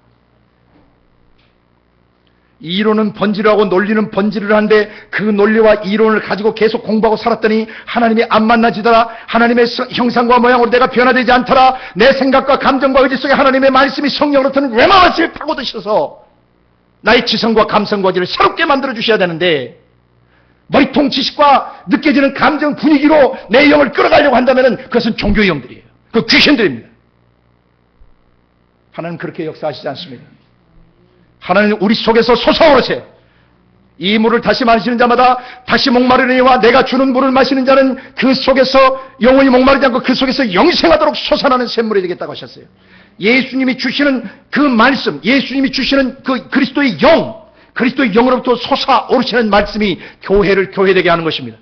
이론은 번지르하고 논리는 번지르를 하는데 그 논리와 이론을 가지고 계속 공부하고 살았더니 하나님이 안 만나지더라. 하나님의 형상과 모양으로 내가 변화되지 않더라. 내 생각과 감정과 의지 속에 하나님의 말씀이 성령으로부터는 왜 말씀을 파고드셔서 나의 지성과 감성과 지를 새롭게 만들어 주셔야 되는데 머리통 지식과 느껴지는 감정 분위기로 내 영을 끌어가려고 한다면 그것은 종교의 영들이에요. 그 귀신들입니다. 하나님 그렇게 역사하시지 않습니다. 하나님 우리 속에서 솟아오르세요. 이 물을 다시 마시는 자마다 다시 목마르니와 내가 주는 물을 마시는 자는 그 속에서 영원히 목마르지 않고 그 속에서 영생하도록 솟아나는 샘물이 되겠다고 하셨어요. 예수님이 주시는 그 말씀, 예수님이 주시는 그 그리스도의 영으로부터 솟아오르시는 말씀이 교회를 교회되게 하는 것입니다.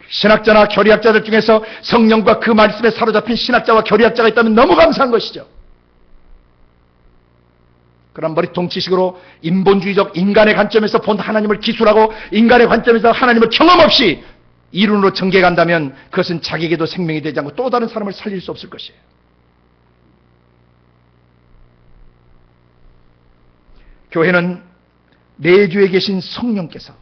신학자나 교리학자들 중에서 성령과 그 말씀에 사로잡힌 신학자와 교리학자가 있다면 너무 감사한 것이죠. 그런 머리통 지식으로 인본주의적 인간의 관점에서 본 하나님을 기술하고 인간의 관점에서 하나님을 경험 없이 이론으로 전개간다면 그것은 자기에게도 생명이 되지 않고 또 다른 사람을 살릴 수 없을 것이에요. 교회는 내주에 계신 성령께서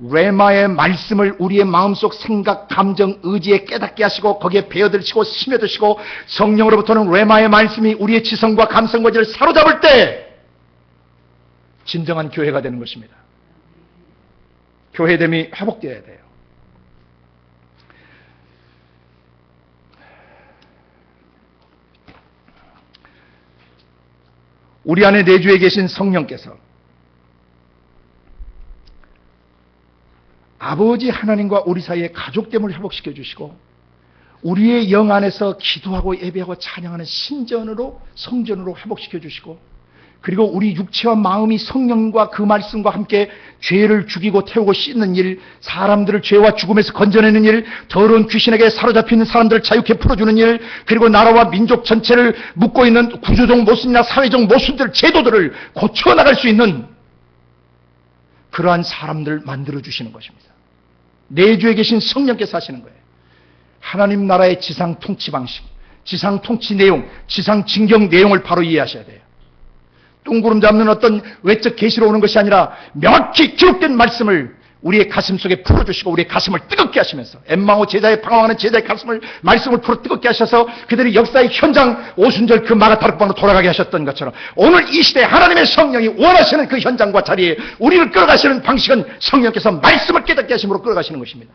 레마의 말씀을 우리의 마음속 생각, 감정, 의지에 깨닫게 하시고 거기에 배어들시고 스며드시고 성령으로부터는 레마의 말씀이 우리의 지성과 감성과 지를 사로잡을 때 진정한 교회가 되는 것입니다. 교회됨이 회복되어야 돼요. 우리 안에 내주에 계신 성령께서 아버지 하나님과 우리 사이의 가족됨을 회복시켜 주시고 우리의 영 안에서 기도하고 예배하고 찬양하는 신전으로 성전으로 회복시켜 주시고 그리고 우리 육체와 마음이 성령과 그 말씀과 함께 죄를 죽이고 태우고 씻는 일, 사람들을 죄와 죽음에서 건져내는 일, 더러운 귀신에게 사로잡혀 있는 사람들을 자유케 풀어주는 일, 그리고 나라와 민족 전체를 묶고 있는 구조적 모순이나 사회적 모순들, 제도들을 고쳐나갈 수 있는 그러한 사람들을 만들어주시는 것입니다. 내주에 계신 성령께서 하시는 거예요. 하나님 나라의 지상 통치 방식, 지상 통치 내용, 지상 진경 내용을 바로 이해하셔야 돼요. 뚱구름 잡는 어떤 외적 계시로 오는 것이 아니라 명확히 기록된 말씀을 우리의 가슴 속에 풀어주시고 우리의 가슴을 뜨겁게 하시면서 엠마오 제자의 방황하는 제자의 가슴을 말씀을 풀어 뜨겁게 하셔서 그들이 역사의 현장 오순절 그 마가다락방으로 돌아가게 하셨던 것처럼 오늘 이 시대에 하나님의 성령이 원하시는 그 현장과 자리에 우리를 끌어가시는 방식은 성령께서 말씀을 깨닫게 하심으로 끌어가시는 것입니다.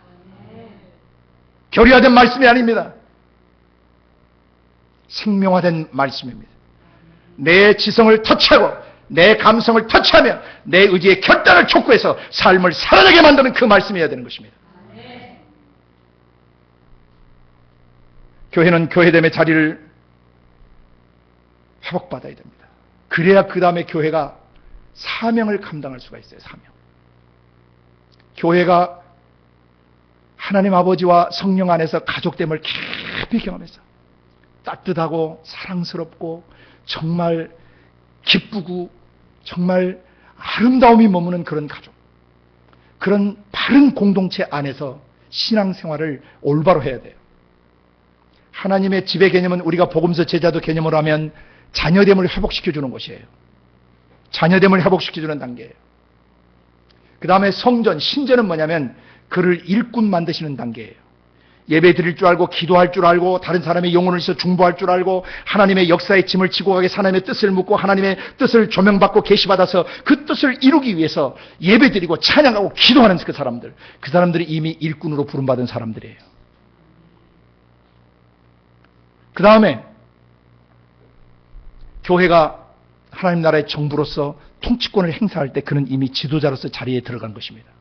교리화된 말씀이 아닙니다. 생명화된 말씀입니다. 내 지성을 터치하고 내 감성을 터치하며 내 의지의 결단을 촉구해서 삶을 살아나게 만드는 그 말씀이어야 되는 것입니다. 교회는 교회됨의 자리를 회복받아야 됩니다. 그래야 그 다음에 교회가 사명을 감당할 수가 있어요. 사명. 교회가 하나님 아버지와 성령 안에서 가족됨을 깊이 경험해서 따뜻하고 사랑스럽고 정말 기쁘고 정말 아름다움이 머무는 그런 가족, 그런 바른 공동체 안에서 신앙생활을 올바로 해야 돼요. 하나님의 집의 개념은 우리가 복음서 제자도 개념으로 하면 자녀됨을 회복시켜주는 것이에요. 자녀됨을 회복시켜주는 단계예요. 그 다음에 성전, 신전은 뭐냐면 그를 일꾼 만드시는 단계예요. 예배 드릴 줄 알고 기도할 줄 알고 다른 사람의 영혼을 위해서 중보할 줄 알고 하나님의 역사의 짐을 지고 가게 하나님의 뜻을 묻고 하나님의 뜻을 조명받고 계시받아서 그 뜻을 이루기 위해서 예배 드리고 찬양하고 기도하는 그 사람들이 이미 일꾼으로 부름받은 사람들이에요. 그 다음에 교회가 하나님 나라의 정부로서 통치권을 행사할 때 그는 이미 지도자로서 자리에 들어간 것입니다.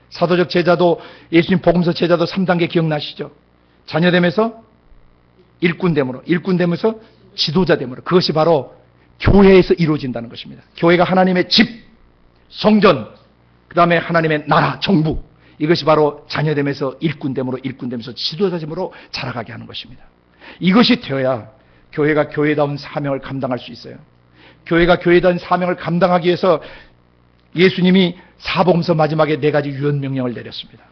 사도적 제자도 예수님 복음서 제자도 3단계 기억나시죠? 자녀됨에서 일꾼됨으로, 일꾼됨에서 지도자됨으로. 그것이 바로 교회에서 이루어진다는 것입니다. 교회가 하나님의 집, 성전, 그 다음에 하나님의 나라, 정부, 이것이 바로 자녀됨에서 일꾼됨으로, 일꾼됨에서 지도자됨으로 자라가게 하는 것입니다. 이것이 되어야 교회가 교회다운 사명을 감당할 수 있어요. 교회가 교회다운 사명을 감당하기 위해서 예수님이 사복음서 마지막에 4가지 유언명령을 내렸습니다.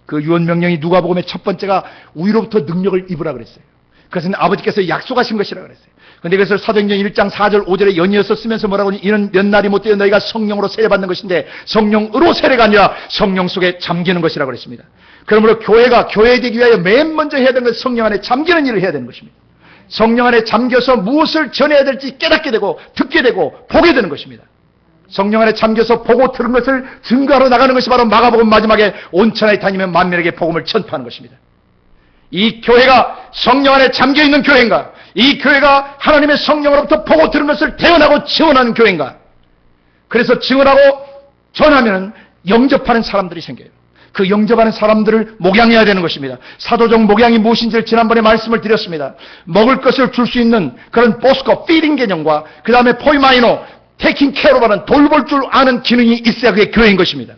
그 유언명령이 누가복음의 첫 번째가 위로부터 능력을 입으라 그랬어요. 그것은 아버지께서 약속하신 것이라 그랬어요. 그런데 그것을 사도행전 1장 4절 5절에 연이어서 쓰면서 뭐라고 하니 이는 몇 날이 못되어 너희가 성령으로 세례받는 것인데 성령으로 세례가 아니라 성령 속에 잠기는 것이라고 그랬습니다. 그러므로 교회가 교회되기 위하여 맨 먼저 해야 되는 것은 성령 안에 잠기는 일을 해야 되는 것입니다. 성령 안에 잠겨서 무엇을 전해야 될지 깨닫게 되고 듣게 되고 보게 되는 것입니다. 성령 안에 잠겨서 보고 들은 것을 증거하러 나가는 것이 바로 마가복음 마지막에 온천하에 다니며 만민에게 복음을 전파하는 것입니다. 이 교회가 성령 안에 잠겨있는 교회인가? 이 교회가 하나님의 성령으로부터 보고 들은 것을 대언하고 지원하는 교회인가? 그래서 증언하고 전하면 영접하는 사람들이 생겨요. 그 영접하는 사람들을 목양해야 되는 것입니다. 사도적 목양이 무엇인지를 지난번에 말씀을 드렸습니다. 먹을 것을 줄 수 있는 그런 보스코, 피딩 개념과 그 다음에 포이마이노, 테이킹 케어로 하는 돌볼 줄 아는 기능이 있어야 그게 교회인 것입니다.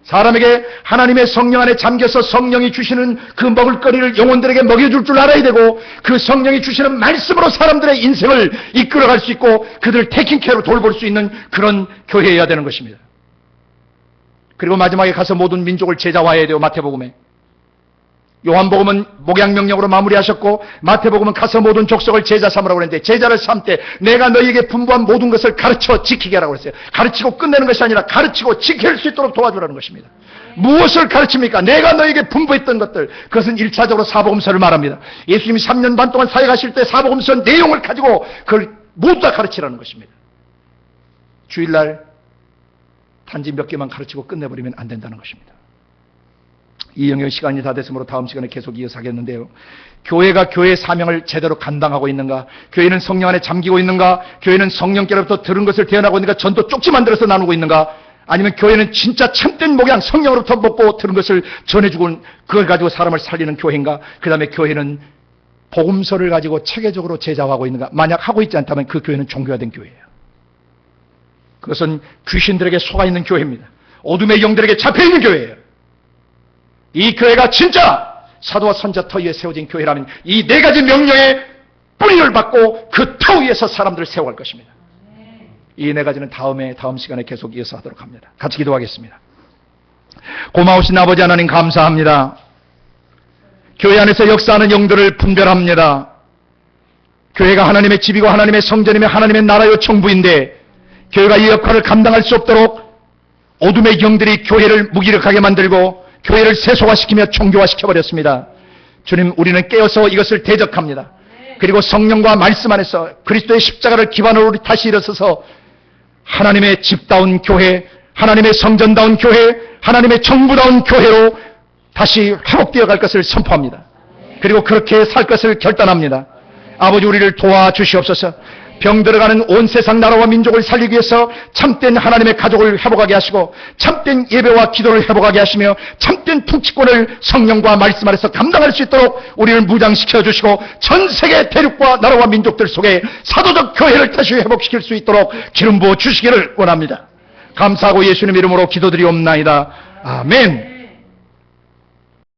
사람에게 하나님의 성령 안에 잠겨서 성령이 주시는 그 먹을거리를 영혼들에게 먹여줄 줄 알아야 되고 그 성령이 주시는 말씀으로 사람들의 인생을 이끌어갈 수 있고 그들을 테이킹 케어로 돌볼 수 있는 그런 교회여야 되는 것입니다. 그리고 마지막에 가서 모든 민족을 제자화해야 돼요. 마태복음에. 요한복음은 목양명령으로 마무리하셨고 마태복음은 가서 모든 족속을 제자 삼으라고 그랬는데 제자를 삼때 내가 너희에게 분부한 모든 것을 가르쳐 지키게 하라고 그랬어요. 가르치고 끝내는 것이 아니라 가르치고 지킬 수 있도록 도와주라는 것입니다. 무엇을 가르칩니까? 내가 너희에게 분부했던 것들. 그것은 1차적으로 사복음서를 말합니다. 예수님이 3년 반 동안 사역하실 때 사복음서 내용을 가지고 그걸 모두 다 가르치라는 것입니다. 주일날 단지 몇 개만 가르치고 끝내버리면 안 된다는 것입니다. 이 영역 시간이 다 됐으므로 다음 시간에 계속 이어서 하겠는데요. 교회가 교회의 사명을 제대로 감당하고 있는가? 교회는 성령 안에 잠기고 있는가? 교회는 성령께로부터 들은 것을 대언하고 있는가? 전도 쪽지 만들어서 나누고 있는가? 아니면 교회는 진짜 참된 목양, 성령으로부터 먹고 들은 것을 전해주고 그걸 가지고 사람을 살리는 교회인가? 그 다음에 교회는 복음서를 가지고 체계적으로 제자화하고 있는가? 만약 하고 있지 않다면 그 교회는 종교화된 교회예요. 그것은 귀신들에게 속아있는 교회입니다. 어둠의 영들에게 잡혀있는 교회예요. 이 교회가 진짜 사도와 선자 터 위에 세워진 교회라면 이 네 가지 명령의 뿌리를 받고 그 터 위에서 사람들을 세워갈 것입니다. 이 네 가지는 다음 시간에 계속 이어서 하도록 합니다. 같이 기도하겠습니다. 고마우신 아버지 하나님 감사합니다. 교회 안에서 역사하는 영들을 분별합니다. 교회가 하나님의 집이고 하나님의 성전이며 하나님의 나라요 정부인데 교회가 이 역할을 감당할 수 없도록 어둠의 영들이 교회를 무기력하게 만들고 교회를 세속화시키며 종교화시켜버렸습니다. 주님, 우리는 깨어서 이것을 대적합니다. 그리고 성령과 말씀 안에서 그리스도의 십자가를 기반으로 우리 다시 일어서서 하나님의 집다운 교회, 하나님의 성전다운 교회, 하나님의 정부다운 교회로 다시 회복되어 갈 것을 선포합니다. 그리고 그렇게 살 것을 결단합니다. 아버지, 우리를 도와주시옵소서. 병들어가는 온 세상 나라와 민족을 살리기 위해서 참된 하나님의 가족을 회복하게 하시고 참된 예배와 기도를 회복하게 하시며 참된 통치권을 성령과 말씀 안에서 감당할 수 있도록 우리를 무장시켜 주시고 전 세계 대륙과 나라와 민족들 속에 사도적 교회를 다시 회복시킬 수 있도록 기름 부어 주시기를 원합니다. 감사하고 예수님 이름으로 기도드리옵나이다. 아멘.